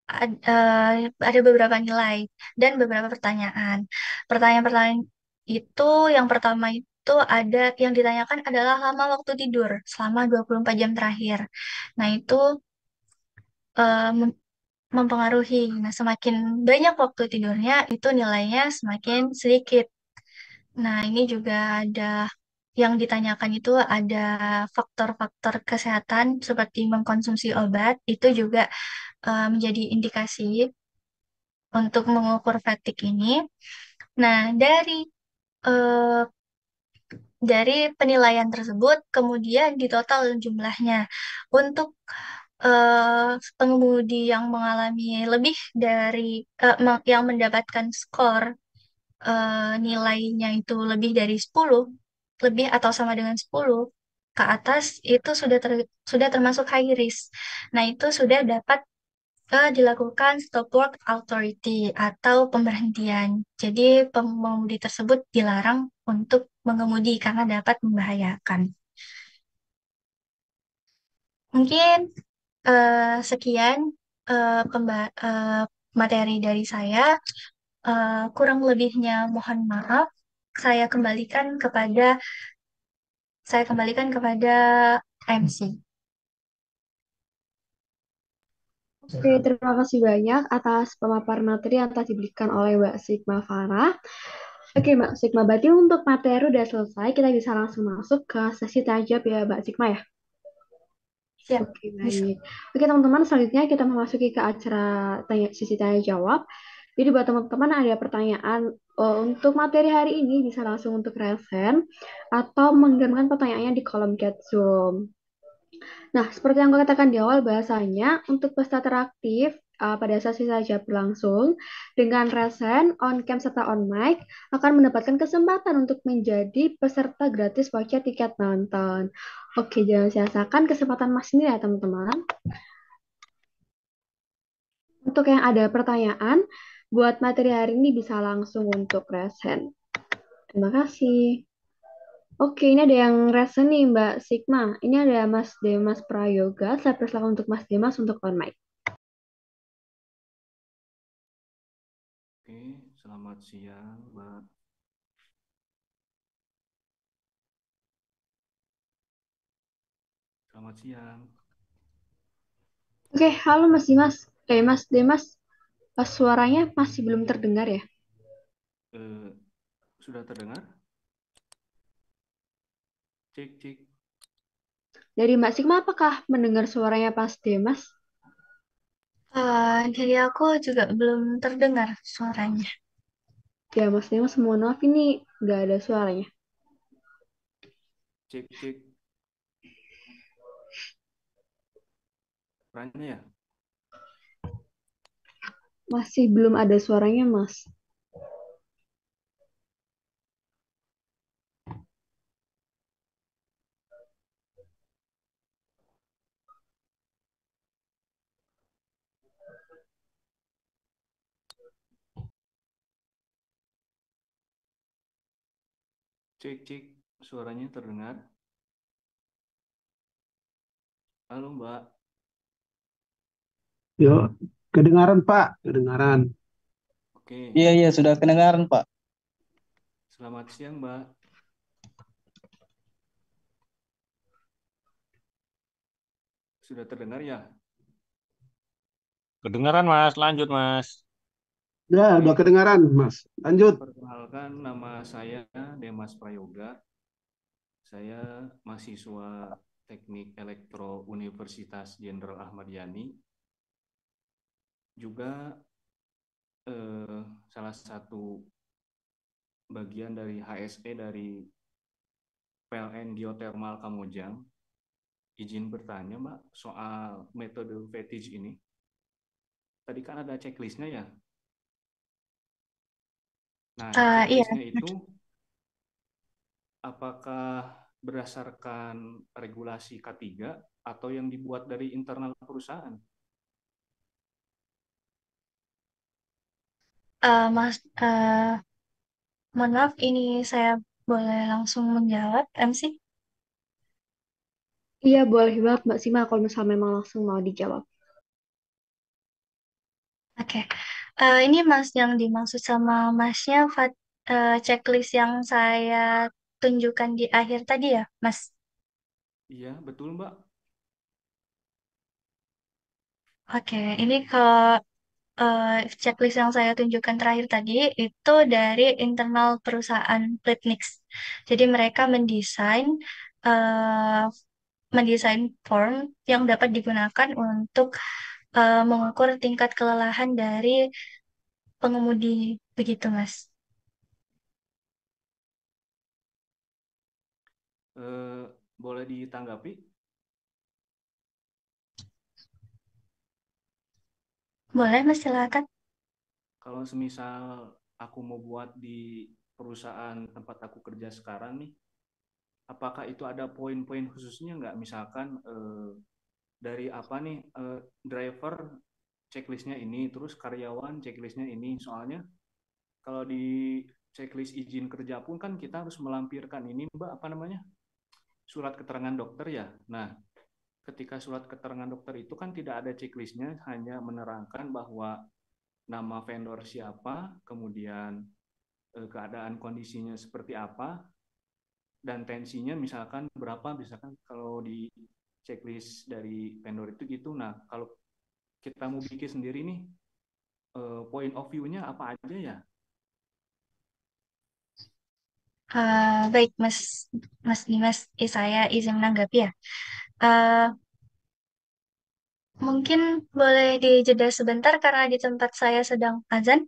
ada beberapa nilai dan beberapa pertanyaan. Pertanyaan-pertanyaan itu yang pertama itu ada yang ditanyakan adalah lama waktu tidur selama 24 jam terakhir. Nah, itu mempengaruhi. Nah, semakin banyak waktu tidurnya, itu nilainya semakin sedikit. Nah, ini juga ada yang ditanyakan itu ada faktor-faktor kesehatan seperti mengkonsumsi obat, itu juga menjadi indikasi untuk mengukur fatigue ini. Nah, eh, dari penilaian tersebut, kemudian ditotal jumlahnya. Untuk pengemudi yang mengalami lebih dari yang mendapatkan skor nilainya itu lebih dari 10, lebih atau sama dengan 10 ke atas itu sudah termasuk high risk. Nah, itu sudah dapat dilakukan stop work authority atau pemberhentian. Jadi pengemudi tersebut dilarang untuk mengemudi karena dapat membahayakan. Mungkin sekian materi dari saya. Kurang lebihnya mohon maaf. Saya kembalikan kepada saya kembalikan kepada MC. Oke, terima kasih banyak atas pemaparan materi yang telah diberikan oleh Mbak Sigma Farah. Oke, Mbak Sigma, berarti untuk materi udah selesai, kita bisa langsung masuk ke sesi tanya jawab ya, Mbak Sigma ya? Siap, Oke, bisa. baik. Oke, teman-teman, selanjutnya kita memasuki ke acara sesi tanya jawab. Jadi buat teman-teman ada pertanyaan untuk materi hari ini bisa langsung untuk resen atau mengirimkan pertanyaannya di kolom chat Zoom. Nah, seperti yang aku katakan di awal, bahasanya untuk peserta interaktif pada sesi saja berlangsung dengan resen, on cam serta on mic akan mendapatkan kesempatan untuk menjadi peserta gratis voucher tiket nonton. Oke, jangan sia-siakan kesempatan Mas ini ya, teman-teman. Untuk yang ada pertanyaan, buat materi hari ini bisa langsung untuk resen. Terima kasih. Oke, ini ada yang resen nih Mbak Sigma. Ini ada Mas Demas Prayoga. Saya persilakan untuk Mas Demas untuk on mic. Oke, selamat siang, Mbak. Selamat siang. Oke, halo Mas Dimas. Mas Demas, suaranya masih belum terdengar ya? Sudah terdengar? Cek, cek. Dari Mbak Sigma, apakah mendengar suaranya Mas Demas? Jadi aku juga belum terdengar suaranya. Ya, Mas Demas, mohon maaf ini nggak ada suaranya. Cek, cek. Suaranya ya? Masih belum ada suaranya, Mas. Cek, cek. Suaranya terdengar? Halo, Mbak. Yuk, kedengaran Pak, kedengaran. Oke. Iya, sudah kedengaran, Pak. Selamat siang, Mbak. Sudah terdengar ya? Kedengaran, Mas. Lanjut, Mas. Ya, udah kedengaran, Mas. Lanjut. Perkenalkan, nama saya Demas Prayoga. Saya mahasiswa Teknik Elektro Universitas Jenderal Ahmad Yani. Juga salah satu bagian dari HSE dari PLN Geothermal Kamojang. Izin bertanya, Mbak, soal metode fetish ini. Tadi kan ada checklistnya ya? Nah, Iya. checklistnya itu apakah berdasarkan regulasi K3 atau yang dibuat dari internal perusahaan? Mas, mohon maaf, ini saya boleh langsung menjawab, MC? Iya, boleh banget Mbak Sima kalau misalnya memang langsung mau dijawab. Oke. Ini Mas yang dimaksud sama Masnya checklist yang saya tunjukkan di akhir tadi ya, Mas? Iya, betul, Mbak. Oke, ini kalau checklist yang saya tunjukkan terakhir tadi itu dari internal perusahaan Plitnix. Jadi mereka eh, mendesain form yang dapat digunakan untuk mengukur tingkat kelelahan dari pengemudi, begitu, Mas. Boleh ditanggapi? Boleh, Mas, silakan. Kalau semisal aku mau buat di perusahaan tempat aku kerja sekarang nih, apakah itu ada poin-poin khususnya nggak? Misalkan dari apa nih, driver checklistnya ini, terus karyawan checklistnya ini. Soalnya kalau di checklist izin kerja pun kan kita harus melampirkan ini Mbak, apa namanya? Surat keterangan dokter ya. Nah, ketika surat keterangan dokter itu kan tidak ada checklistnya, hanya menerangkan bahwa nama vendor siapa, kemudian keadaan kondisinya seperti apa, dan tensinya misalkan berapa, misalkan kalau di checklist dari vendor itu gitu. Nah, kalau kita mau bikin sendiri nih, point of view-nya apa aja ya? Baik, Mas Dimas, saya izin menanggapi ya. Eh, Mungkin boleh dijeda sebentar karena di tempat saya sedang azan.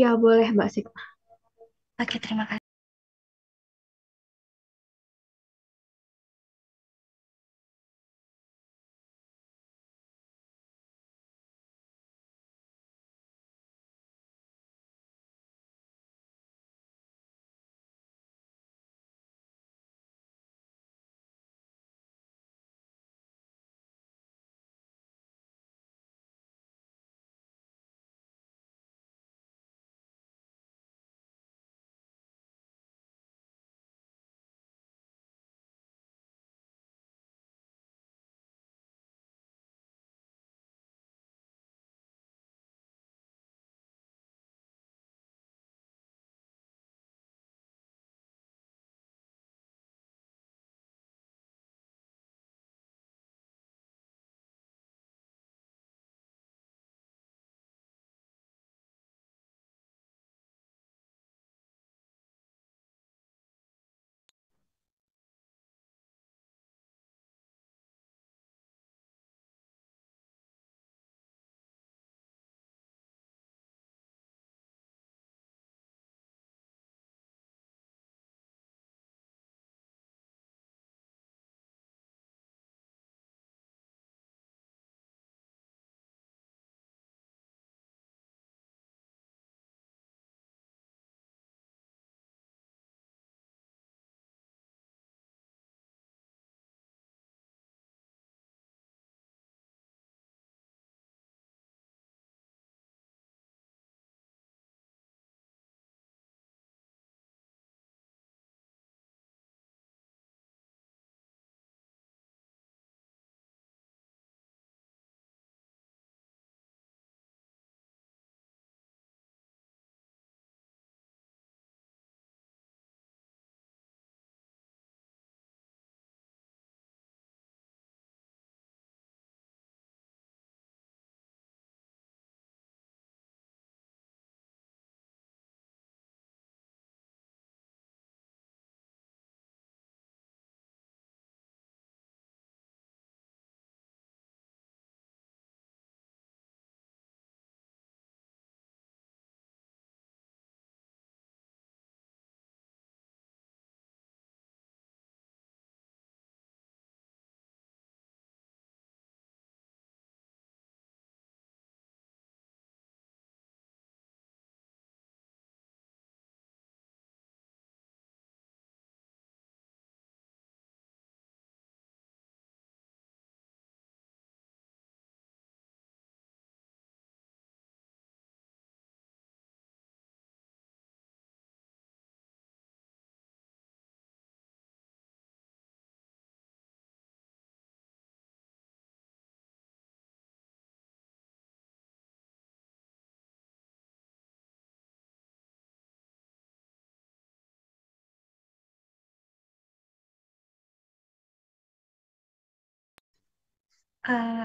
Ya, boleh Mbak Sik. Oke, terima kasih.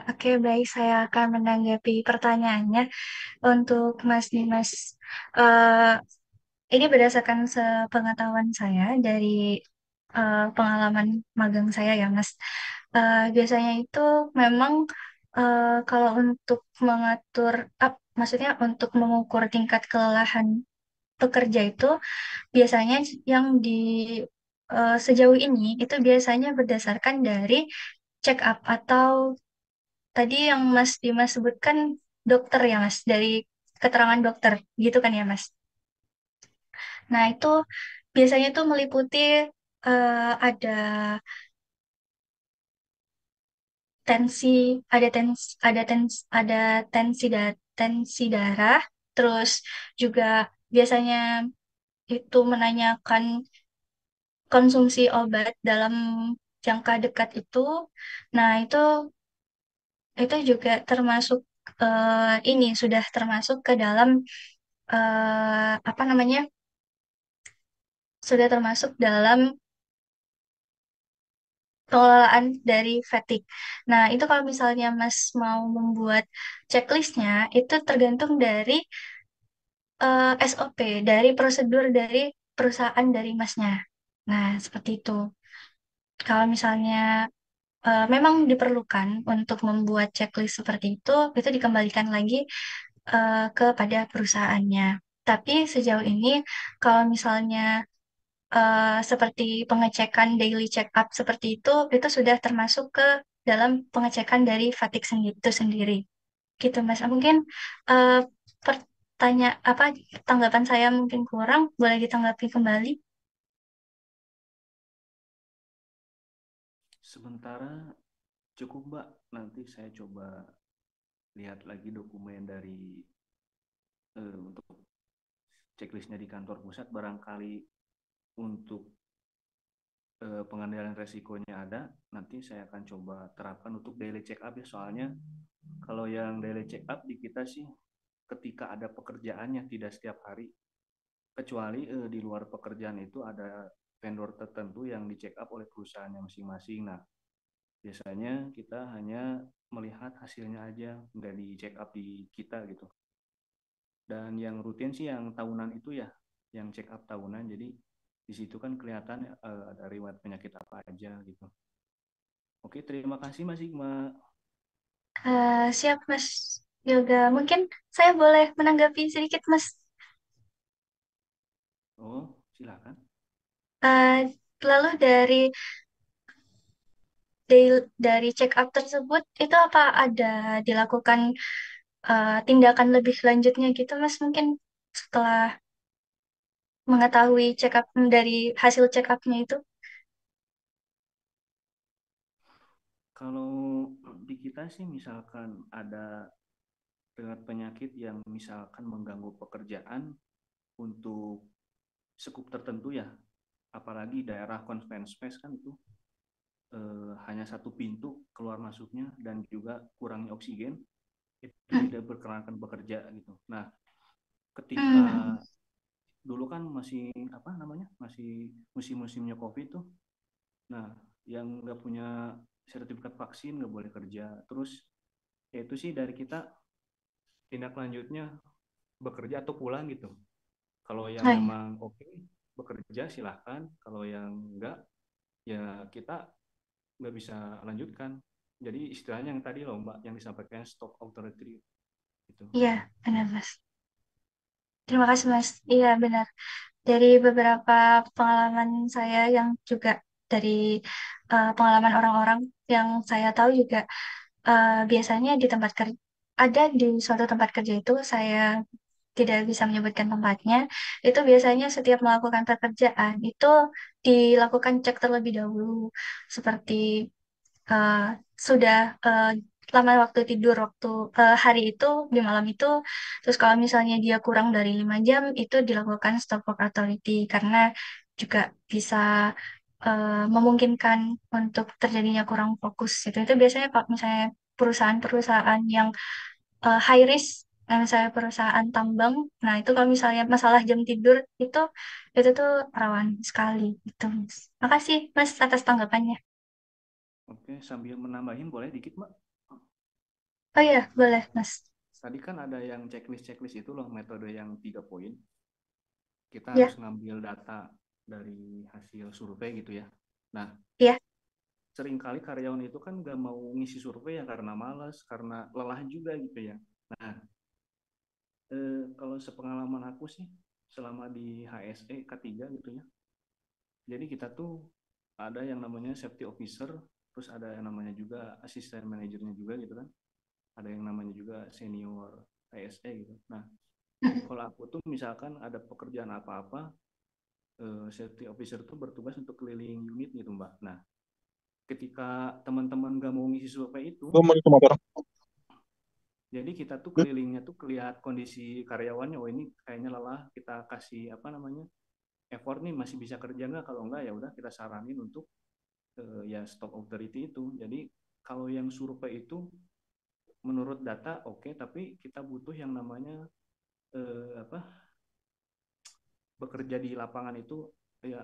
Oke, baik. Saya akan menanggapi pertanyaannya untuk Mas Dimas. Eh, ini berdasarkan sepengetahuan saya dari pengalaman magang saya ya, Mas. Biasanya itu memang kalau untuk mengatur, maksudnya untuk mengukur tingkat kelelahan pekerja itu biasanya yang sejauh ini itu biasanya berdasarkan dari check up atau tadi yang Mas Dimas sebutkan dokter ya Mas, dari keterangan dokter gitu kan ya Mas. Nah itu biasanya tuh meliputi ada tensi, ada tensi darah, terus juga biasanya itu menanyakan konsumsi obat dalam jangka dekat itu. Nah, itu juga termasuk ini sudah termasuk ke dalam apa namanya? Sudah termasuk dalam pengelolaan dari fatigue. Nah, itu kalau misalnya Mas mau membuat checklistnya, itu tergantung dari SOP, dari prosedur dari perusahaan dari Masnya. Nah, seperti itu. Kalau misalnya memang diperlukan untuk membuat checklist seperti itu dikembalikan lagi kepada perusahaannya. Tapi sejauh ini, kalau misalnya seperti pengecekan daily check up seperti itu sudah termasuk ke dalam pengecekan dari fatigue itu sendiri. Gitu, Mas. Mungkin eh, apa tanggapan saya mungkin kurang, boleh ditanggapi kembali. Sementara cukup Mbak, nanti saya coba lihat lagi dokumen dari untuk checklistnya di kantor pusat, barangkali untuk pengendalian resikonya ada, nanti saya akan coba terapkan untuk daily check up ya. Soalnya kalau yang daily check up di kita sih ketika ada pekerjaannya, tidak setiap hari, kecuali di luar pekerjaan itu ada vendor tertentu yang di check up oleh perusahaannya masing-masing. Nah, biasanya kita hanya melihat hasilnya aja, nggak di check up di kita gitu. Dan yang rutin sih yang tahunan itu ya, yang check up tahunan. Jadi di situ kan kelihatan ada riwayat penyakit apa aja gitu. Oke, terima kasih Mas Igma. Siap, Mas Yoga. Mungkin saya boleh menanggapi sedikit, Mas. Oh, silakan. Eh, Lalu dari check up tersebut, itu apa ada dilakukan tindakan lebih lanjutnya gitu, Mas? Mungkin setelah mengetahui check up dari hasil check up-nya itu. Kalau di kita sih misalkan ada riwayat penyakit yang misalkan mengganggu pekerjaan untuk skup tertentu ya, apalagi daerah confined space kan itu hanya satu pintu keluar masuknya dan juga kurangnya oksigen, itu Hmm. tidak berkenakan bekerja gitu. Nah, ketika Hmm. dulu kan masih apa namanya, masih musim-musimnya COVID tuh. Nah, yang nggak punya sertifikat vaksin nggak boleh kerja. Terus ya itu sih dari kita tindak lanjutnya bekerja atau pulang gitu. Kalau yang Oh, iya. memang oke bekerja silahkan. Kalau yang enggak ya kita nggak bisa lanjutkan. Jadi istilahnya yang tadi loh Mbak yang disampaikan stop authority gitu. Iya, benar, Mas. Terima kasih, Mas. Iya, benar. Dari beberapa pengalaman saya yang juga dari pengalaman orang-orang yang saya tahu juga biasanya di tempat kerja ada di suatu tempat kerja itu saya tidak bisa menyebutkan tempatnya itu biasanya setiap melakukan pekerjaan itu dilakukan cek terlebih dahulu seperti eh, sudah lama waktu tidur waktu hari itu di malam itu terus kalau misalnya dia kurang dari 5 jam itu dilakukan stop work authority karena juga bisa memungkinkan untuk terjadinya kurang fokus itu biasanya kalau misalnya perusahaan-perusahaan yang high risk misalnya perusahaan tambang nah itu kalau misalnya masalah jam tidur itu tuh rawan sekali itu Mas. Makasih Mas atas tanggapannya. Oke, sambil menambahin boleh dikit Mbak. Oh iya, boleh, Mas. Tadi kan ada yang checklist itu loh metode yang 3 poin. Kita harus Ya, ngambil data dari hasil survei gitu ya. Nah, ya. seringkali karyawan itu kan nggak mau ngisi survei ya karena malas, karena lelah juga gitu ya. Nah, kalau sepengalaman aku sih selama di HSE K3 gitu ya. Jadi kita tuh ada yang namanya safety officer, terus ada yang namanya juga asisten manajernya juga gitu kan. Ada yang namanya juga senior HSE gitu. Nah, kalau aku tuh misalkan ada pekerjaan apa-apa, safety officer tuh bertugas untuk keliling unit gitu Mbak. Nah, ketika teman-teman nggak mau ngisi survei itu, Gue mau ke motor. jadi kita tuh kelilingnya tuh lihat kondisi karyawannya, oh ini kayaknya lelah, kita kasih apa namanya effort nih, masih bisa kerja nggak, kalau nggak ya udah kita saranin untuk ya stop authority itu. Jadi kalau yang survei itu menurut data oke, tapi kita butuh yang namanya apa bekerja di lapangan itu ya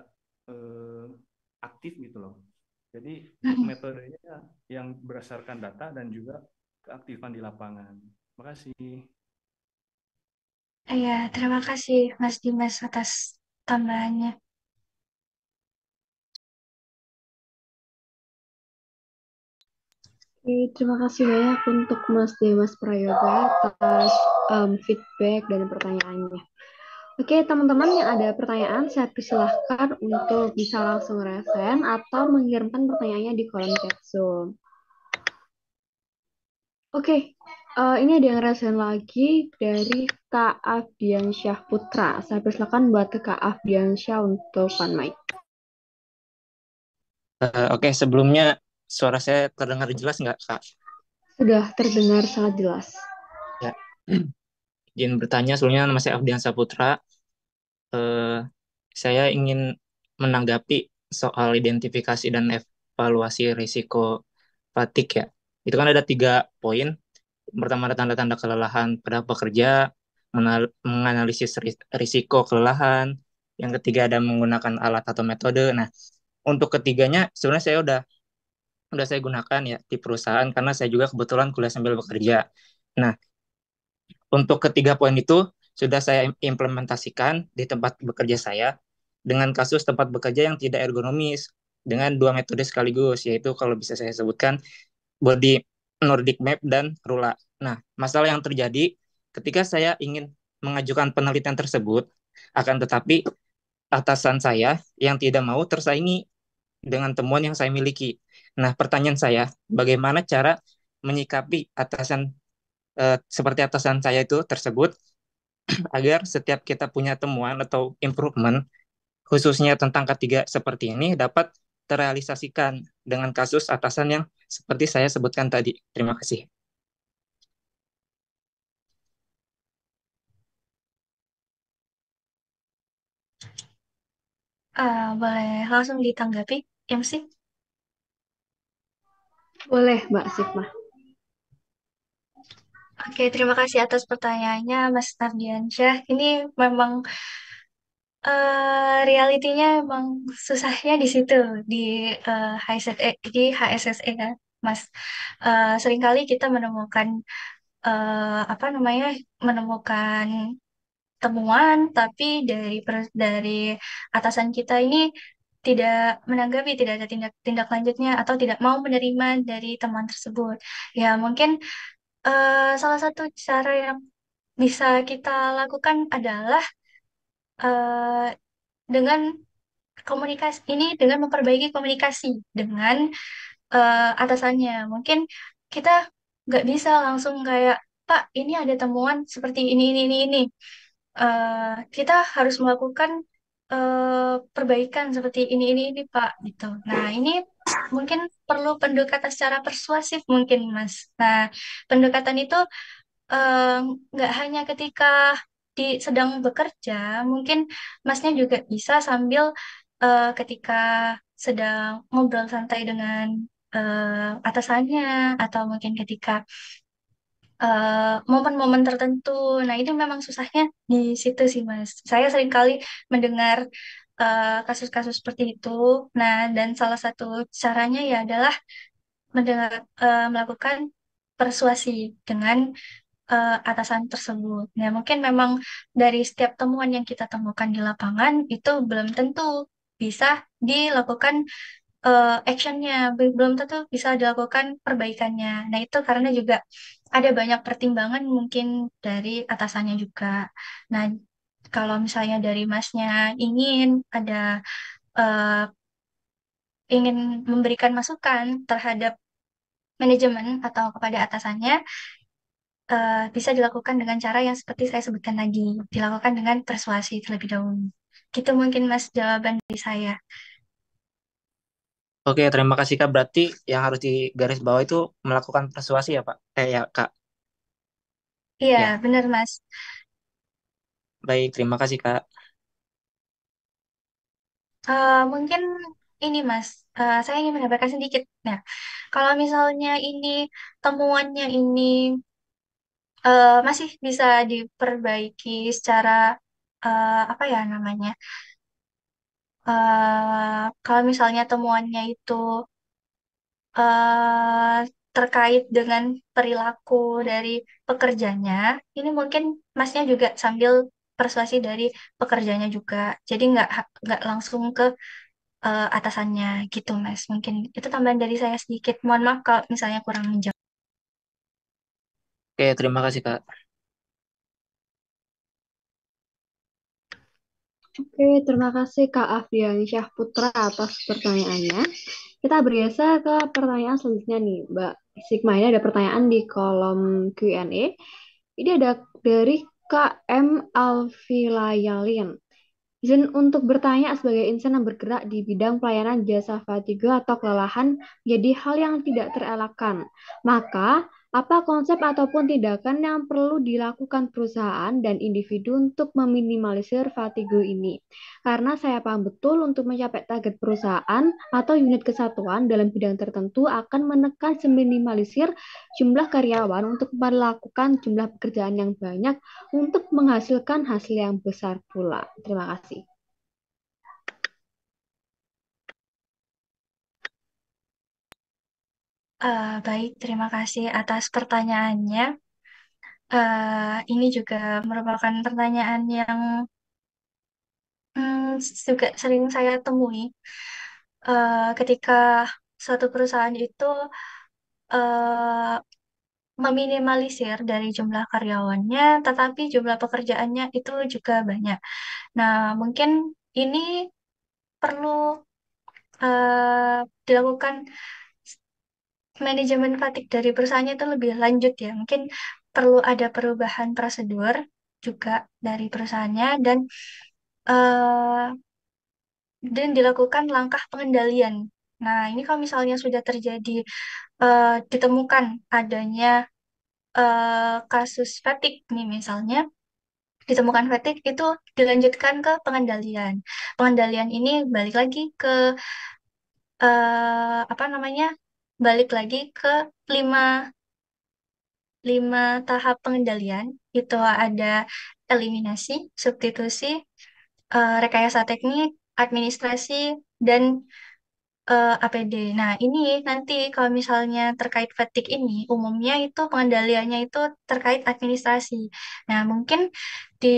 aktif gitu loh. Jadi metodenya yang berdasarkan data dan juga keaktifan di lapangan. Makasih. Ya, terima kasih Mas Dimas atas tambahannya. Oke, terima kasih banyak untuk Mas Dimas Prayoga atas feedback dan pertanyaannya. Oke, teman-teman yang ada pertanyaan, saya persilahkan untuk bisa langsung resen atau mengirimkan pertanyaannya di kolom chat Zoom. Oke, ini ada yang resen lagi dari Kak Afdiansyah Putra. Saya persilakan buat Kak Afdiansyah untuk on mic. Oke, sebelumnya suara saya terdengar jelas nggak, Kak? Sudah terdengar sangat jelas. Ya. Izin bertanya, sebelumnya nama saya Afdian Saputra. Eh, saya ingin menanggapi soal identifikasi dan evaluasi risiko fatigue ya. Itu kan ada 3 poin. Pertama ada tanda-tanda kelelahan pada pekerja, menganalisis risiko kelelahan. Yang ketiga ada menggunakan alat atau metode. Nah, untuk ketiganya sebenarnya saya udah saya gunakan ya di perusahaan karena saya juga kebetulan kuliah sambil bekerja. Nah, untuk ketiga poin itu sudah saya implementasikan di tempat bekerja saya dengan kasus tempat bekerja yang tidak ergonomis dengan 2 metode sekaligus, yaitu kalau bisa saya sebutkan body Nordic Map dan Rula. Nah, masalah yang terjadi ketika saya ingin mengajukan penelitian tersebut, akan tetapi atasan saya yang tidak mau tersaingi dengan temuan yang saya miliki. Nah, pertanyaan saya, bagaimana cara menyikapi atasan seperti atasan saya itu tersebut agar setiap kita punya temuan atau improvement khususnya tentang ketiga seperti ini dapat terrealisasikan dengan kasus atasan yang seperti saya sebutkan tadi. Terima kasih. Boleh langsung ditanggapi, MC? Boleh, Mbak Sigma. Oke, terima kasih atas pertanyaannya, Mas Ardiansyah. Ini memang realitinya memang susahnya di situ di HSSE kan, Mas. Seringkali kita menemukan apa namanya menemukan temuan, tapi dari atasan kita ini tidak menanggapi, tidak ada tindak tindak lanjutnya atau tidak mau menerima dari teman tersebut. Ya, mungkin salah satu cara yang bisa kita lakukan adalah eh, dengan komunikasi ini dengan memperbaiki komunikasi dengan atasannya. Mungkin kita nggak bisa langsung kayak, Pak, ini ada temuan seperti ini. Kita harus melakukan perbaikan seperti ini, Pak, gitu. Nah, ini mungkin perlu pendekatan secara persuasif mungkin, Mas. Nah, pendekatan itu eh, nggak hanya ketika sedang bekerja, mungkin Masnya juga bisa sambil ketika sedang ngobrol santai dengan atasannya, atau mungkin ketika momen-momen tertentu. Nah, itu memang susahnya di situ sih, Mas. Saya sering kali mendengar kasus-kasus seperti itu. Nah, dan salah satu caranya ya adalah melakukan persuasi dengan atasan tersebut. Nah, mungkin memang dari setiap temuan yang kita temukan di lapangan itu belum tentu bisa dilakukan actionnya, belum tentu bisa dilakukan perbaikannya. Nah, itu karena juga ada banyak pertimbangan mungkin dari atasannya juga. Nah, kalau misalnya dari masnya ingin ada eh, ingin memberikan masukan terhadap manajemen atau kepada atasannya, bisa dilakukan dengan cara yang seperti saya sebutkan tadi, dilakukan dengan persuasi terlebih dahulu. Gitu mungkin Mas jawaban dari saya. Oke, terima kasih Kak. Berarti yang harus di garis bawah itu melakukan persuasi ya Pak? Ya Kak. Iya, Ya, benar Mas. baik. Terima kasih Kak. Mungkin ini Mas, saya ingin menambahkan sedikit. Nah, kalau misalnya ini temuannya ini masih bisa diperbaiki secara apa ya namanya? Kalau misalnya temuannya itu eh, terkait dengan perilaku dari pekerjanya, ini mungkin Masnya juga sambil persuasi dari pekerjanya juga. Jadi nggak langsung ke atasannya gitu, Mas. Mungkin itu tambahan dari saya sedikit. Mohon maaf kalau misalnya kurang menjawab. Oke, terima kasih Kak. Oke, terima kasih Kak Afrian Syah Putra atas pertanyaannya. Kita bergeser ke pertanyaan selanjutnya nih, Mbak Sigma. Ini ada pertanyaan di kolom Q&A. Ini ada dari KM Alfilayalin. Izin untuk bertanya sebagai insan yang bergerak di bidang pelayanan jasa fatigue atau kelelahan menjadi hal yang tidak terelakkan. Maka, apa konsep ataupun tindakan yang perlu dilakukan perusahaan dan individu untuk meminimalisir fatigue ini? Karena saya paham betul untuk mencapai target perusahaan atau unit kesatuan dalam bidang tertentu akan menekan seminimalisir jumlah karyawan untuk melakukan jumlah pekerjaan yang banyak untuk menghasilkan hasil yang besar pula. Terima kasih. Baik, terima kasih atas pertanyaannya. Ini juga merupakan pertanyaan yang juga sering saya temui ketika suatu perusahaan itu eh, meminimalisir dari jumlah karyawannya, tetapi jumlah pekerjaannya itu juga banyak. Nah, mungkin ini perlu dilakukan manajemen fatigue dari perusahaannya itu lebih lanjut ya. Mungkin perlu ada perubahan prosedur juga dari perusahaannya eh, dan dilakukan langkah pengendalian. Nah, ini kalau misalnya sudah terjadi ditemukan adanya kasus fatigue nih misalnya, ditemukan fatigue itu dilanjutkan ke pengendalian. Pengendalian ini balik lagi ke apa namanya? Balik lagi ke lima lima tahap pengendalian. Itu ada eliminasi, substitusi, rekayasa teknik, administrasi, dan APD. Nah, ini nanti kalau misalnya terkait fatigue ini, umumnya itu pengendaliannya itu terkait administrasi. Nah, mungkin di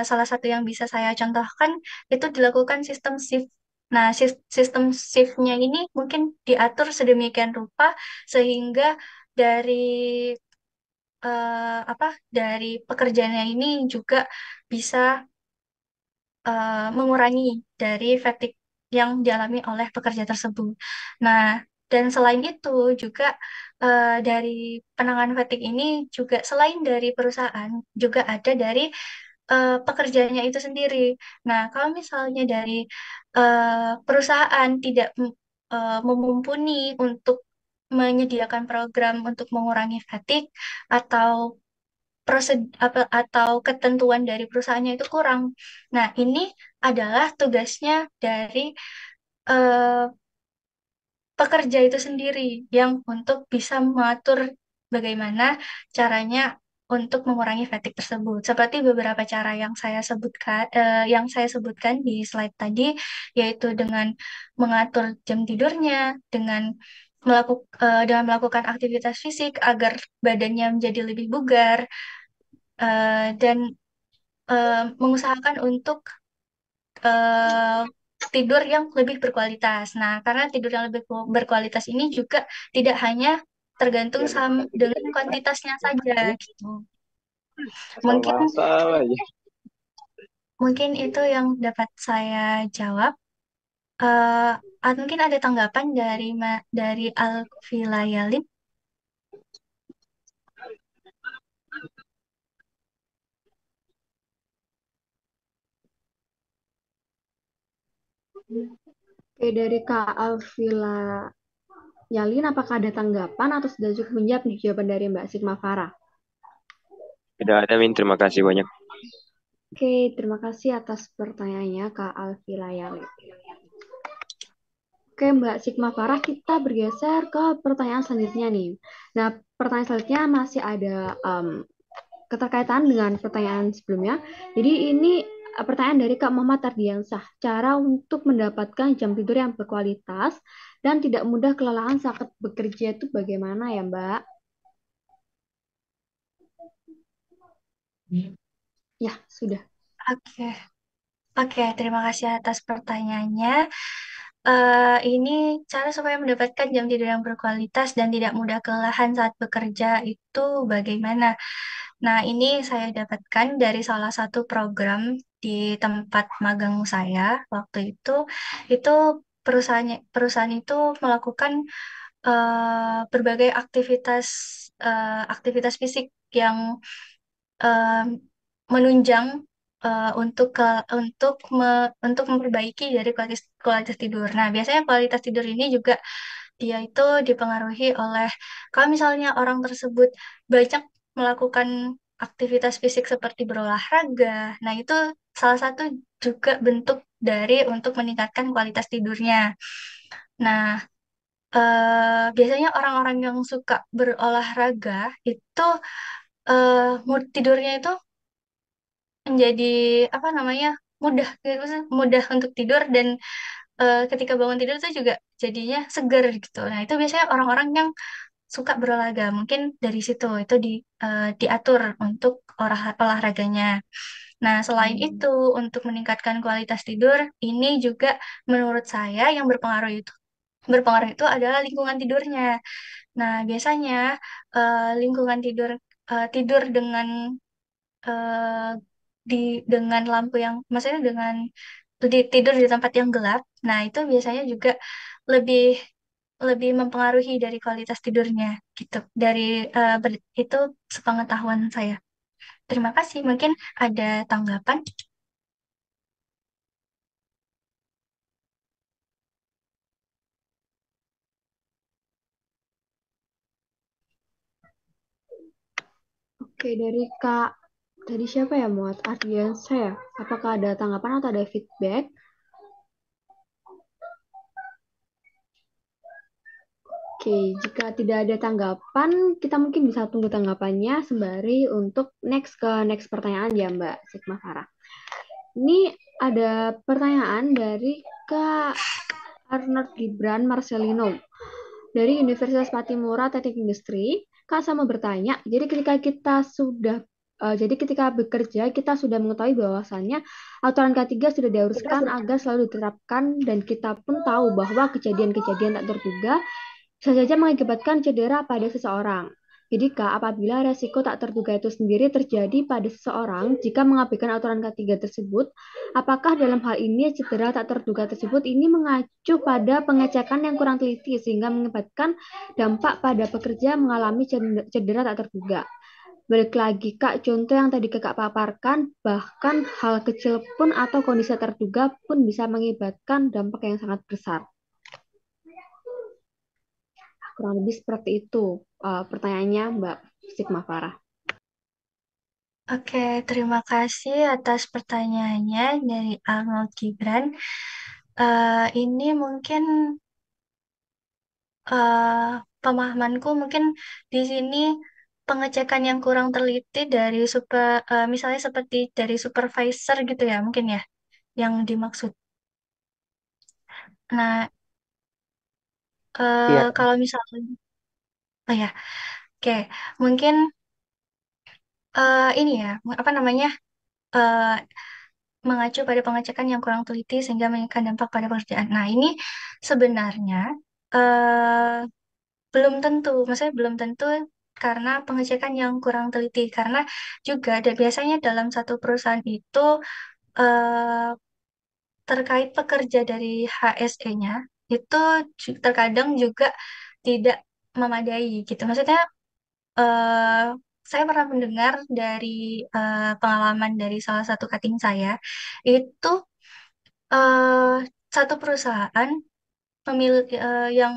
salah satu yang bisa saya contohkan itu dilakukan sistem shift. Nah, sistem shift-nya ini mungkin diatur sedemikian rupa sehingga dari apa dari pekerjaannya ini juga bisa mengurangi dari fatigue yang dialami oleh pekerja tersebut. Nah, dan selain itu juga dari penanganan fatigue ini juga selain dari perusahaan juga ada dari pekerjaannya itu sendiri. Nah, kalau misalnya dari perusahaan tidak memumpuni untuk menyediakan program untuk mengurangi fatigue atau atau ketentuan dari perusahaannya itu kurang. Nah, ini adalah tugasnya dari eh, pekerja itu sendiri yang untuk bisa mengatur bagaimana caranya untuk mengurangi fatigue tersebut. Seperti beberapa cara yang saya sebutkan di slide tadi, yaitu dengan mengatur jam tidurnya, dengan melakukan aktivitas fisik agar badannya menjadi lebih bugar, dan mengusahakan untuk eh, tidur yang lebih berkualitas. Nah, karena tidur yang lebih berkualitas ini juga tidak hanya tergantung dengan kuantitasnya saja gitu. Mungkin Asal-asal aja. mungkin itu yang dapat saya jawab. Mungkin ada tanggapan dari Alfilayalin. Oke, dari Kak Alvila Yalin, apakah ada tanggapan atau sudah cukup menjawab nih jawaban dari Mbak Sigma Farah? Tidak ada, Min. Terima kasih banyak. Oke, terima kasih atas pertanyaannya Kak Alvila Yalin. Oke, Mbak Sigma Farah, kita bergeser ke pertanyaan selanjutnya nih. Nah, pertanyaan selanjutnya masih ada keterkaitan dengan pertanyaan sebelumnya. Jadi ini pertanyaan dari Kak Muhammad Ardiansah. Cara untuk mendapatkan jam tidur yang berkualitas dan tidak mudah kelelahan saat bekerja itu bagaimana ya, Mbak? Ya, sudah. Oke, oke, terima kasih atas pertanyaannya. Ini cara supaya mendapatkan jam tidur yang berkualitas dan tidak mudah kelelahan saat bekerja itu bagaimana? Nah, ini saya dapatkan dari salah satu program di tempat magang saya waktu itu. Itu perusahaan itu melakukan berbagai aktivitas fisik yang eh, menunjang untuk memperbaiki dari kualitas tidur. Nah, biasanya kualitas tidur ini juga dia itu dipengaruhi oleh kalau misalnya orang tersebut banyak melakukan aktivitas fisik seperti berolahraga. Nah, itu salah satu juga bentuk dari untuk meningkatkan kualitas tidurnya. Nah, biasanya orang-orang yang suka berolahraga itu mood tidurnya itu menjadi apa namanya mudah gitu, maksudnya mudah untuk tidur dan ketika bangun tidur itu juga jadinya seger gitu. Nah itu biasanya orang-orang yang suka berolahraga mungkin dari situ itu diatur untuk olahraganya. Nah selain itu untuk meningkatkan kualitas tidur ini juga menurut saya yang berpengaruh itu adalah lingkungan tidurnya. Nah biasanya lingkungan tidur dengan eh, dengan lampu yang maksudnya dengan tidur di tempat yang gelap. Nah, itu biasanya juga lebih lebih mempengaruhi dari kualitas tidurnya gitu. Itu sepengetahuan saya. Terima kasih. Mungkin ada tanggapan? Oke, dari siapa ya, Muat? Ardiansa ya? Apakah ada tanggapan atau ada feedback? Oke, jika tidak ada tanggapan, kita mungkin bisa tunggu tanggapannya sembari untuk next pertanyaan ya Mbak Sigma Farah. Ini ada pertanyaan dari Kak Arnold Gibran Marcelino dari Universitas Patimura Teknik Industri. Kak sama bertanya, jadi ketika bekerja kita sudah mengetahui bahwasannya aturan K3 sudah diharuskan agar selalu diterapkan dan kita pun tahu bahwa kejadian-kejadian tak terduga bisa saja mengakibatkan cedera pada seseorang. Jadi, Kak, apabila resiko tak terduga itu sendiri terjadi pada seseorang jika mengabaikan aturan K3 tersebut, apakah dalam hal ini cedera tak terduga tersebut ini mengacu pada pengecekan yang kurang teliti sehingga mengakibatkan dampak pada pekerja mengalami cedera tak terduga? Balik lagi, Kak, contoh yang tadi Kakak paparkan, bahkan hal kecil pun atau kondisi terduga pun bisa mengakibatkan dampak yang sangat besar. Kurang lebih seperti itu pertanyaannya Mbak Sigma Farah. Oke, terima kasih atas pertanyaannya dari Arnold Gibran. Ini mungkin eh, pemahamanku mungkin di sini pengecekan yang kurang teliti dari misalnya seperti dari supervisor gitu ya mungkin ya yang dimaksud. Nah, Iya, kalau misalnya oh ya, oke, mungkin ini ya apa namanya eh, mengacu pada pengecekan yang kurang teliti sehingga mengikat dampak pada pekerjaan. Nah, ini sebenarnya eh, belum tentu, maksudnya belum tentu karena pengecekan yang kurang teliti. Karena juga biasanya dalam satu perusahaan itu eh, terkait pekerja dari HSE-nya itu terkadang juga tidak memadai gitu. Maksudnya eh, saya pernah mendengar dari pengalaman dari salah satu cutting saya itu eh, satu perusahaan yang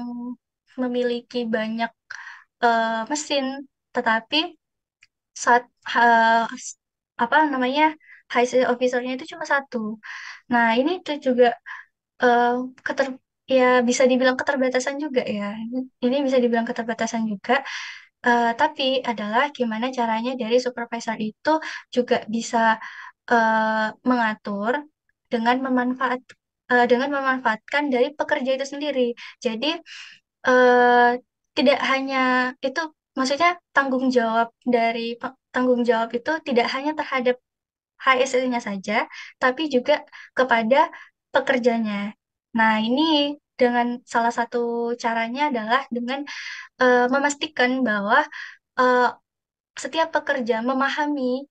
memiliki banyak mesin, tetapi saat apa namanya high sales officer-nya itu cuma satu. Nah, ini tuh juga eh, keter ya bisa dibilang keterbatasan juga ya. Ini bisa dibilang keterbatasan juga. Tapi adalah gimana caranya dari supervisor itu juga bisa mengatur dengan dengan memanfaatkan dari pekerja itu sendiri. Jadi eh, tidak hanya itu, maksudnya tanggung jawab itu tidak hanya terhadap HSE-nya saja, tapi juga kepada pekerjanya. Nah, ini dengan salah satu caranya adalah dengan memastikan bahwa eh, setiap pekerja memahami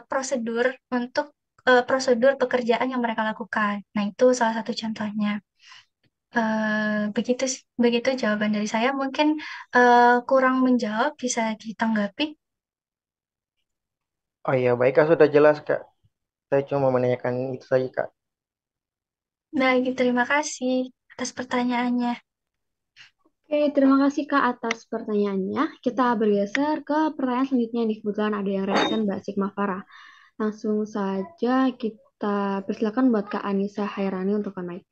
prosedur untuk prosedur pekerjaan yang mereka lakukan. Nah, itu salah satu contohnya. Begitu jawaban dari saya. Mungkin kurang menjawab, bisa ditanggapi. Oh iya, baik Kak, sudah jelas Kak. Saya cuma menanyakan itu saja Kak. Baik, terima kasih atas pertanyaannya. Oke, terima kasih Kak atas pertanyaannya. Kita bergeser ke pertanyaan selanjutnya nih. Kebetulan ada yang resen Mbak Sigma Farah. Langsung saja kita persilakan buat Kak Anissa Hairani untuk mic.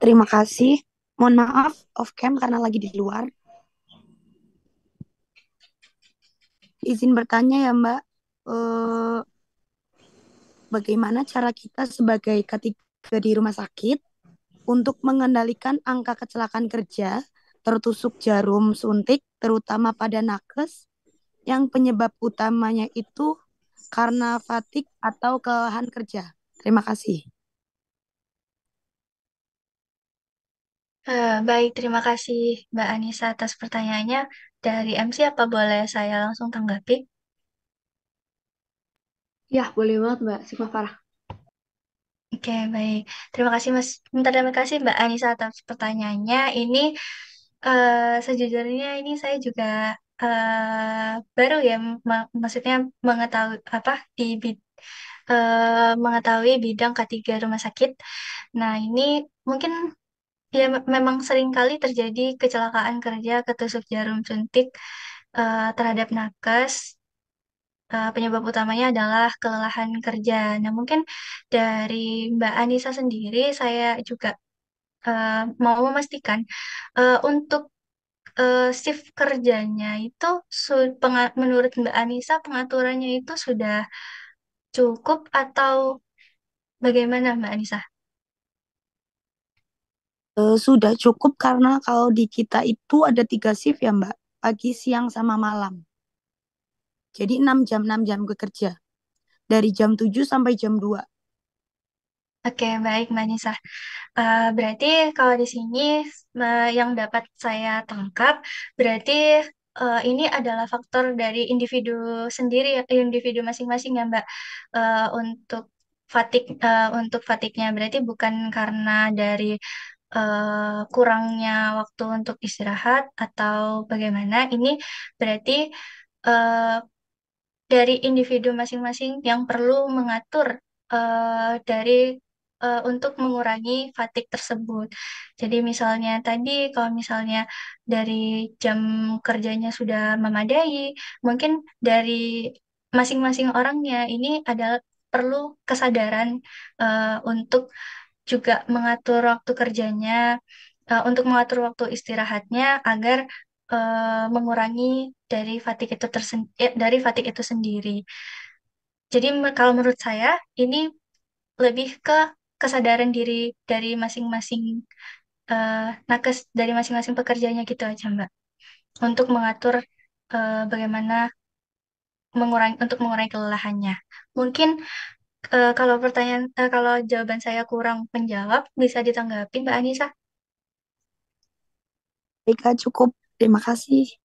Terima kasih. Mohon maaf off cam karena lagi di luar. Izin bertanya ya Mbak, bagaimana cara kita sebagai ketiga di rumah sakit untuk mengendalikan angka kecelakaan kerja tertusuk jarum suntik, terutama pada nakes, yang penyebab utamanya itu karena fatigue atau kelelahan kerja? Terima kasih. Baik, terima kasih Mbak Anissa atas pertanyaannya. Dari MC, apa boleh saya langsung tanggapi? Ya, boleh banget Mbak Sigma Farah. Oke, baik. Terima kasih Mas. Terima kasih Mbak Anissa atas pertanyaannya. Ini sejujurnya ini saya juga baru ya, maksudnya mengetahui apa mengetahui bidang K3 rumah sakit. Nah, ini mungkin ya memang sering kali terjadi kecelakaan kerja ketusuk jarum suntik terhadap nakes. Penyebab utamanya adalah kelelahan kerja. Nah, mungkin dari Mbak Anissa sendiri, saya juga mau memastikan untuk shift kerjanya itu menurut Mbak Anissa pengaturannya itu sudah cukup atau bagaimana Mbak Anissa? Sudah cukup karena kalau di kita itu ada 3 shift ya Mbak, pagi, siang, sama malam. Jadi 6 jam bekerja. Dari jam 7 sampai jam 2. Oke, baik Mbak Anissa. Berarti kalau di sini yang dapat saya tangkap, berarti ini adalah faktor dari individu sendiri, individu masing-masing ya Mbak, untuk fatiknya. Berarti bukan karena dari kurangnya waktu untuk istirahat atau bagaimana. Ini berarti eh, dari individu masing-masing yang perlu mengatur untuk mengurangi fatigue tersebut. Jadi misalnya tadi kalau misalnya dari jam kerjanya sudah memadai, mungkin dari masing-masing orangnya ini adalah perlu kesadaran untuk juga mengatur waktu kerjanya, untuk mengatur waktu istirahatnya agar mengurangi dari fatigue itu sendiri. Jadi kalau menurut saya ini lebih ke kesadaran diri dari masing-masing nakes, dari masing-masing pekerjanya gitu aja Mbak. Untuk mengatur bagaimana untuk mengurangi kelelahannya. Mungkin kalau jawaban saya kurang menjawab, bisa ditanggapi Mbak Anissa. Baik, cukup. Terima kasih.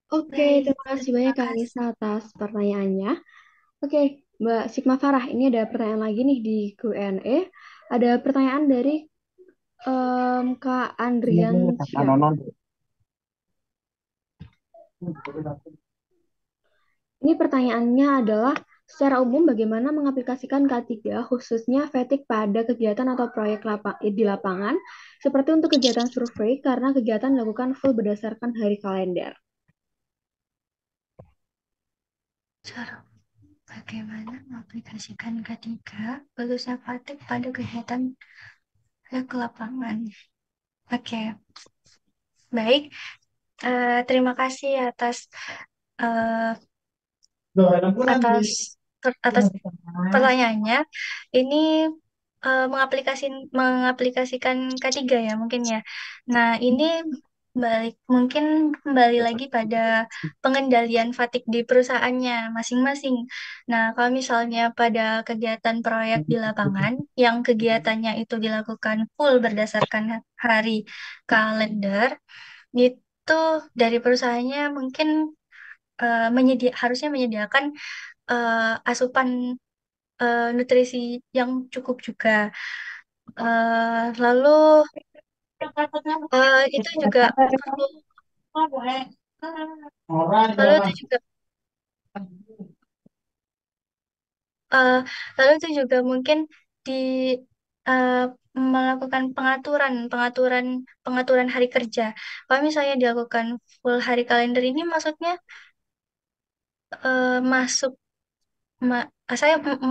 Oke, Baik, terima kasih terima banyak Kak kasih. Anissa atas pertanyaannya. Oke, Mbak Sigma Farah, ini ada pertanyaan lagi nih di Q&A. Ada pertanyaan dari Kak Andrian Syah. Ini pertanyaannya adalah, secara umum bagaimana mengaplikasikan K3 khususnya fatigue pada kegiatan atau proyek di lapangan, seperti untuk kegiatan survei karena kegiatan dilakukan full berdasarkan hari kalender. Cara bagaimana mengaplikasikan K3 khususnya fatigue pada kegiatan ke lapangan. Oke, baik. Terima kasih atas eh, atas atas pertanyaannya. Ini mengaplikasikan K3 ya mungkin ya. Nah, ini mungkin kembali lagi pada pengendalian fatigue di perusahaannya masing-masing. Nah, kalau misalnya pada kegiatan proyek di lapangan yang kegiatannya itu dilakukan full berdasarkan hari kalender, itu dari perusahaannya mungkin harusnya menyediakan asupan nutrisi yang cukup juga. Lalu itu juga perlu lalu itu juga eh, lalu itu juga mungkin di eh, melakukan pengaturan pengaturan pengaturan hari kerja. Kalau misalnya dilakukan full hari kalender ini maksudnya masuk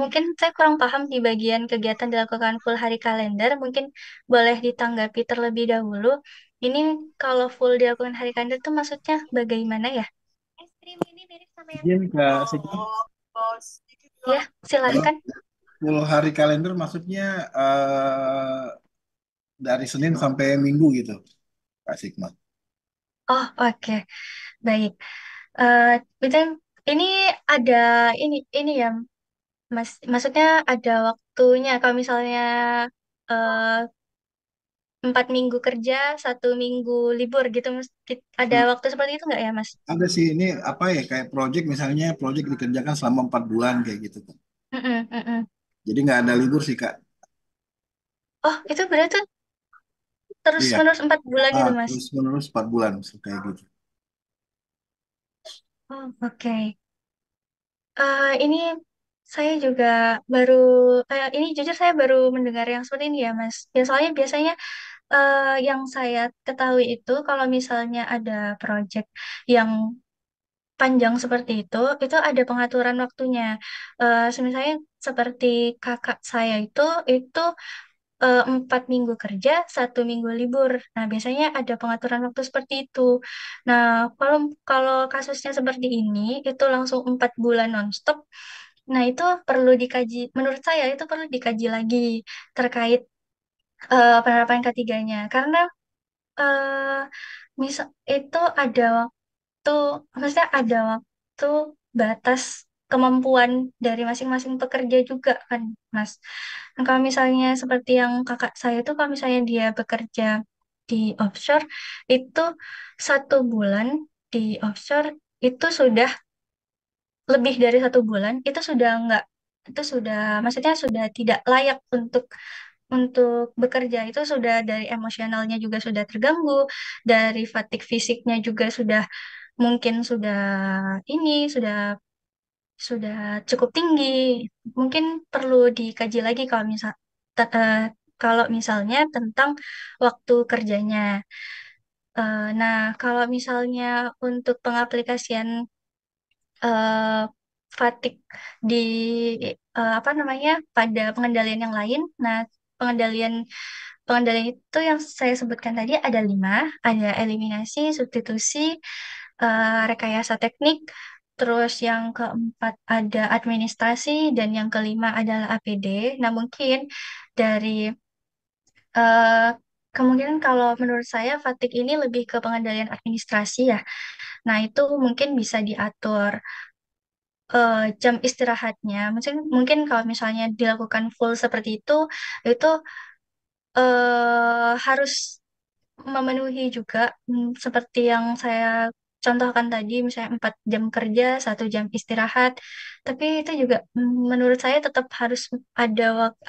mungkin saya kurang paham di bagian kegiatan dilakukan full hari kalender. Mungkin boleh ditanggapi terlebih dahulu. Ini kalau full dilakukan hari kalender itu maksudnya bagaimana ya? Izin Kak Sigit. Ya, Kalau silahkan. full hari kalender maksudnya dari Senin sampai Minggu gitu, Kak Sigma. Oh, oke. Baik. Eh itu ini ada ini ya, Mas. Maksudnya ada waktunya. Kalau misalnya eh 4 minggu kerja, 1 minggu libur gitu, Mas. Ada Hmm, waktu seperti itu nggak ya, Mas? Ada sih ini apa ya kayak project misalnya project dikerjakan selama 4 bulan kayak gitu kan. Mm-mm, mm-mm. Jadi nggak ada libur sih Kak. Oh, itu berarti terus Iya. menerus 4 bulan itu, Mas. Terus menerus 4 bulan kayak gitu. Oh, oke. Ini saya juga baru, ini jujur saya baru mendengar yang seperti ini ya, Mas. Ya, soalnya biasanya yang saya ketahui itu kalau misalnya ada project yang panjang seperti itu ada pengaturan waktunya. Misalnya seperti kakak saya itu 4 minggu kerja, 1 minggu libur. Nah, biasanya ada pengaturan waktu seperti itu. Nah, kalau kalau kasusnya seperti ini, itu langsung 4 bulan nonstop. Nah, itu perlu dikaji. Menurut saya itu perlu dikaji lagi terkait penerapan ketiganya. Karena eh misal itu ada waktu, maksudnya ada waktu batas kemampuan dari masing-masing pekerja juga kan, Mas. Nah, kalau misalnya seperti yang kakak saya itu, kalau misalnya dia bekerja di offshore, itu 1 bulan di offshore itu sudah lebih dari 1 bulan, itu sudah enggak, itu sudah, maksudnya sudah tidak layak untuk bekerja. Itu sudah dari emosionalnya juga sudah terganggu, dari fatigue fisiknya juga sudah mungkin sudah cukup tinggi. Mungkin perlu dikaji lagi te- eh, kalau misalnya tentang waktu kerjanya. Nah, kalau misalnya untuk pengaplikasian eh, fatigue di apa namanya pada pengendalian yang lain. Nah, pengendalian pengendalian itu yang saya sebutkan tadi ada 5, ada eliminasi, substitusi, rekayasa teknik, terus yang keempat ada administrasi, dan yang kelima adalah APD. Nah, mungkin dari eh, kemungkinan kalau menurut saya fatigue ini lebih ke pengendalian administrasi ya. Nah, itu mungkin bisa diatur jam istirahatnya. Mungkin kalau misalnya dilakukan full seperti itu harus memenuhi juga seperti yang saya contohkan tadi, misalnya 4 jam kerja, 1 jam istirahat. Tapi itu juga menurut saya tetap harus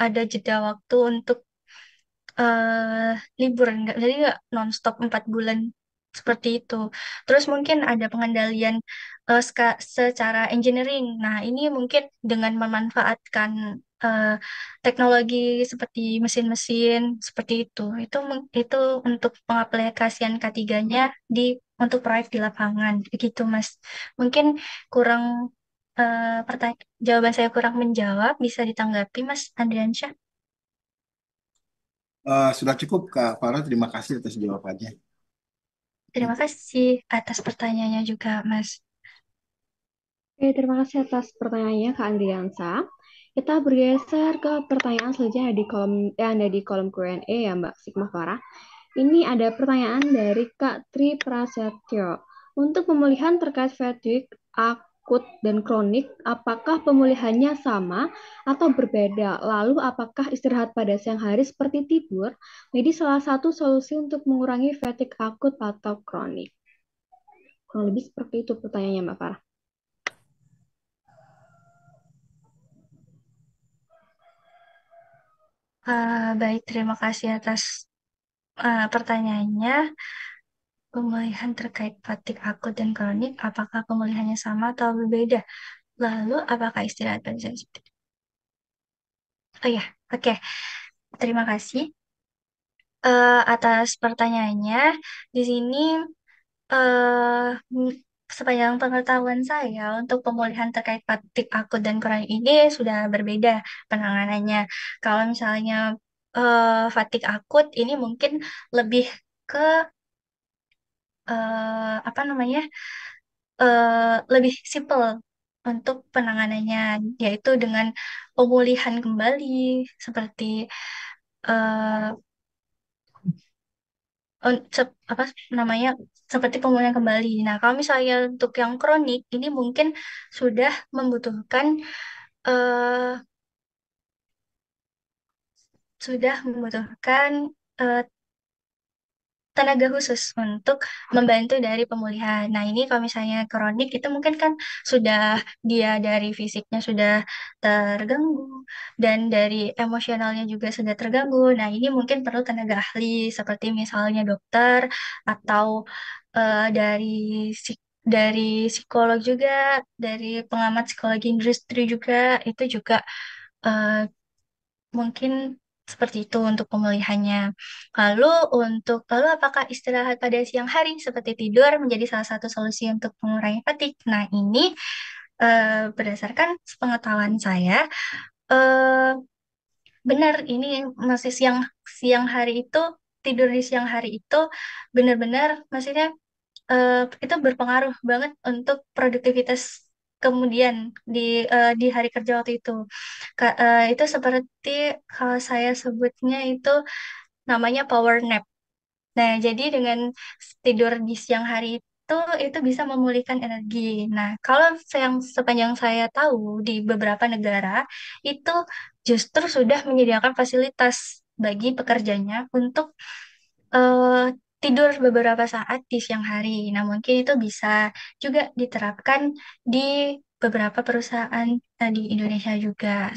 ada jeda waktu untuk libur, jadi nggak nonstop 4 bulan. Seperti itu. Terus mungkin ada pengendalian secara engineering. Nah, ini mungkin dengan memanfaatkan eh, teknologi seperti mesin-mesin seperti itu. Itu untuk pengaplikasian K3-nya di untuk proyek di lapangan. Begitu, Mas. Mungkin kurang jawaban saya kurang menjawab, bisa ditanggapi, Mas Andriansyah. Sudah cukup, Kak Farah. Terima kasih atas jawabannya. Terima kasih atas pertanyaannya juga, Mas. Oke, terima kasih atas pertanyaannya Kak Andriansa. Kita bergeser ke pertanyaan selanjutnya yang ada di kolom Q&A ya Mbak Sigma Farah. Ini ada pertanyaan dari Kak Tri Prasetyo. Untuk pemulihan terkait fatigue akut dan kronik, apakah pemulihannya sama atau berbeda? Lalu apakah istirahat pada siang hari seperti tidur menjadi salah satu solusi untuk mengurangi fatigue akut atau kronik? Kurang lebih seperti itu pertanyaannya Mbak Farah. Baik, terima kasih atas pertanyaannya. Pemulihan terkait fatigue akut dan kronik, apakah pemulihannya sama atau berbeda? Lalu, apakah istirahat pada saat itu? Oh ya, oke. Terima kasih atas pertanyaannya. Di sini, sepanjang pengetahuan saya, untuk pemulihan terkait fatigue akut dan kronik ini sudah berbeda penanganannya. Kalau misalnya fatigue akut ini mungkin lebih ke apa namanya lebih simple untuk penanganannya, yaitu dengan pemulihan kembali seperti eh, apa namanya seperti pemulihan kembali. Nah, kalau misalnya untuk yang kronik ini mungkin sudah membutuhkan eh, sudah membutuhkan eh, tenaga khusus untuk membantu dari pemulihan. Nah, ini kalau misalnya kronik itu mungkin kan sudah dia dari fisiknya sudah terganggu dan dari emosionalnya juga sudah terganggu. Nah, ini mungkin perlu tenaga ahli seperti misalnya dokter atau dari dari psikolog juga, dari pengamat psikologi industri juga itu juga eh, mungkin seperti itu untuk pemulihannya. Lalu apakah istirahat pada siang hari seperti tidur menjadi salah satu solusi untuk mengurangi fatigue? Nah, ini berdasarkan pengetahuan saya, eh, benar ini masih siang siang hari itu tidur di siang hari itu benar-benar maksudnya itu berpengaruh banget untuk produktivitas kemudian di di hari kerja waktu itu. Itu seperti kalau saya sebutnya itu namanya power nap. Nah, jadi dengan tidur di siang hari itu bisa memulihkan energi. Nah, kalau yang sepanjang saya tahu di beberapa negara itu justru sudah menyediakan fasilitas bagi pekerjanya untuk eh, tidur beberapa saat di siang hari. Nah, mungkin itu bisa juga diterapkan di beberapa perusahaan di Indonesia juga.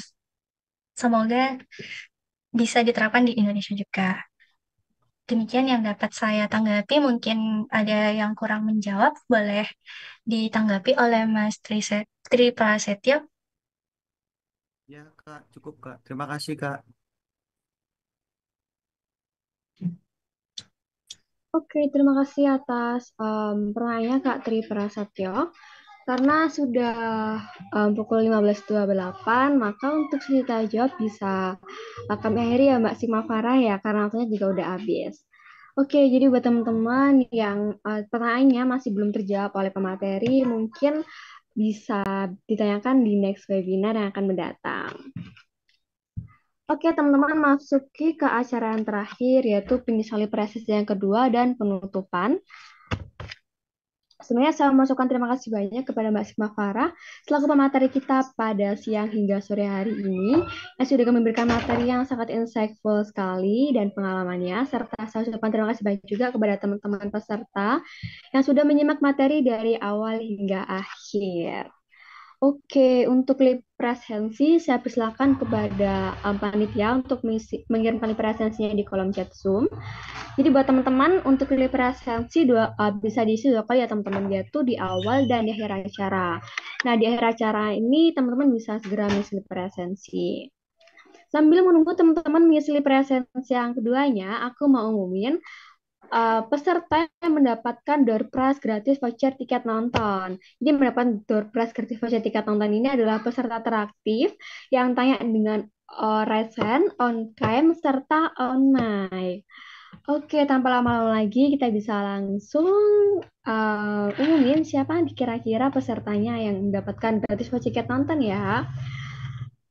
Semoga bisa diterapkan di Indonesia juga. Demikian yang dapat saya tanggapi. Mungkin ada yang kurang menjawab, boleh ditanggapi oleh Mas Tri Prasetyo. Ya, Kak, cukup, Kak. Terima kasih, Kak. Oke, terima kasih atas pertanyaannya Kak Tri Prasetyo. Karena sudah pukul 15.28, maka untuk sesi tanya jawab bisa kami akhiri ya Mbak Sigma Farah ya, karena waktunya juga udah habis. Oke, jadi buat teman-teman yang pertanyaannya masih belum terjawab oleh pemateri, mungkin bisa ditanyakan di next webinar yang akan mendatang. Oke, teman-teman masuki ke acara yang terakhir, yaitu penyesali presisi yang kedua dan penutupan. Sebenarnya saya masukkan terima kasih banyak kepada Mbak Sigma Farah selaku pemateri kita pada siang hingga sore hari ini yang sudah memberikan materi yang sangat insightful sekali dan pengalamannya, serta saya ucapkan terima kasih banyak juga kepada teman-teman peserta yang sudah menyimak materi dari awal hingga akhir. Oke, untuk presensi, saya persilakan kepada panitia untuk mengirimkan presensinya di kolom chat Zoom. Jadi buat teman-teman untuk pilih presensi bisa diisi 2 kali ya teman-teman, yaitu di awal dan di akhir acara. Nah di akhir acara ini teman-teman bisa segera mengisi presensi. Sambil menunggu teman-teman mengisi presensi yang keduanya, aku mau umumin peserta yang mendapatkan door prize gratis voucher tiket nonton. Jadi mendapatkan door prize gratis voucher tiket nonton ini adalah peserta teraktif yang tanya dengan resen, on cam, serta on mic. Oke, tanpa lama-lama lagi kita bisa langsung umumin siapa kira-kira pesertanya yang mendapatkan gratis voucher tiket nonton ya.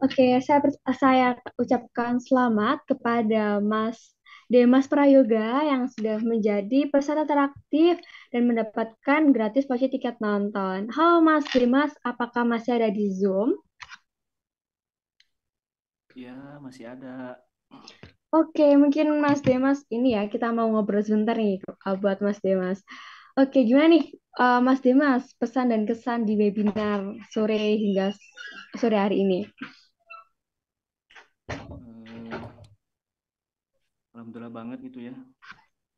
Oke, saya ucapkan selamat kepada Mas Demas Prayoga yang sudah menjadi peserta teraktif dan mendapatkan gratis voucher tiket nonton. Halo Mas Demas, apakah masih ada di Zoom? Ya, masih ada. Oke, mungkin Mas Demas ini ya, kita mau ngobrol sebentar nih buat Mas Demas. Oke, gimana nih Mas Demas, pesan dan kesan di webinar sore hingga sore hari ini? Alhamdulillah banget gitu ya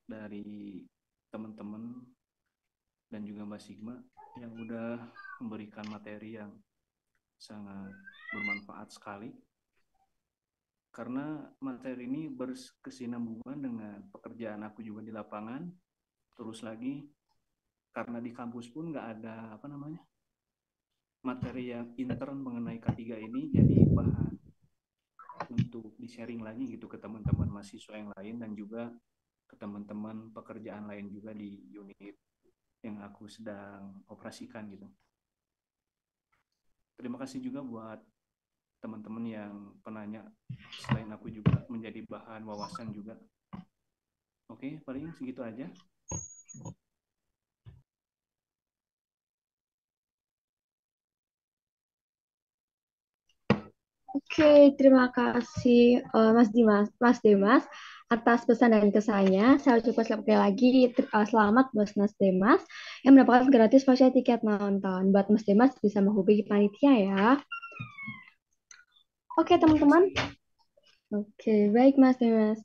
dari teman-teman dan juga Mbak Sigma yang udah memberikan materi yang sangat bermanfaat sekali, karena materi ini berkesinambungan dengan pekerjaan aku juga di lapangan. Terus lagi karena di kampus pun nggak ada materi yang intern mengenai K3 ini, jadi bahan untuk di-sharing lagi gitu ke teman-teman mahasiswa yang lain dan juga ke teman-teman pekerjaan lain juga di unit yang aku sedang operasikan gitu. Terima kasih juga buat teman-teman yang penanya, selain aku juga menjadi bahan wawasan juga. Oke, paling segitu aja. Oke, terima kasih Mas Demas atas pesan dan kesannya. Saya ucapkan sekali lagi selamat buat Mas Demas yang mendapatkan gratis voucher tiket nonton. Buat Mas Demas bisa menghubungi panitia ya. Oke teman-teman. Oke, baik Mas Demas.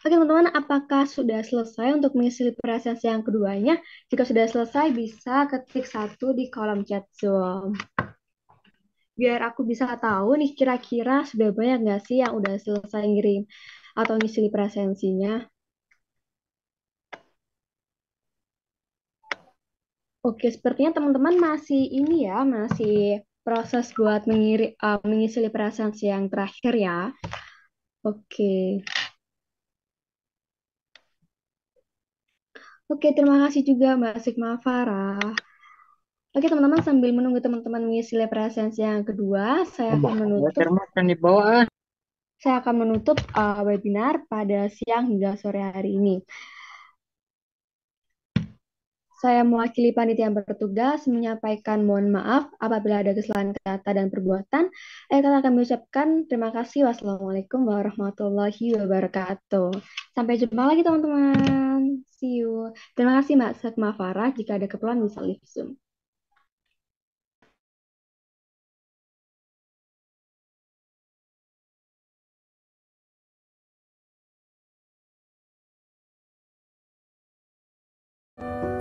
Oke teman-teman, apakah sudah selesai untuk mengisi presensi yang keduanya? Jika sudah selesai, bisa ketik 1 di kolom chat Zoom. Biar aku bisa tahu nih kira-kira sudah banyak nggak sih yang udah selesai ngirim atau ngisi presensinya. Oke, sepertinya teman-teman masih masih proses buat mengisi presensi yang terakhir ya. Oke. Oke, terima kasih juga Mbak Sigma Farah. Oke teman-teman, sambil menunggu teman-teman mengisi presensi yang kedua, saya akan menutup webinar pada siang hingga sore hari ini. Saya mewakili panitia yang bertugas menyampaikan mohon maaf apabila ada kesalahan kata dan perbuatan. Kami akan mengucapkan terima kasih. Wassalamualaikum warahmatullahi wabarakatuh. Sampai jumpa lagi teman-teman. See you. Terima kasih Mbak Sigma Farah. Jika ada keperluan bisa leave Zoom.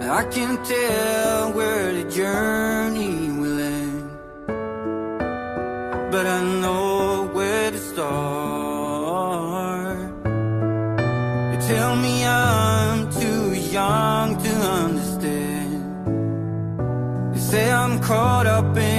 I can tell where the journey will end, but I know where to start. They tell me I'm too young to understand. They say I'm caught up in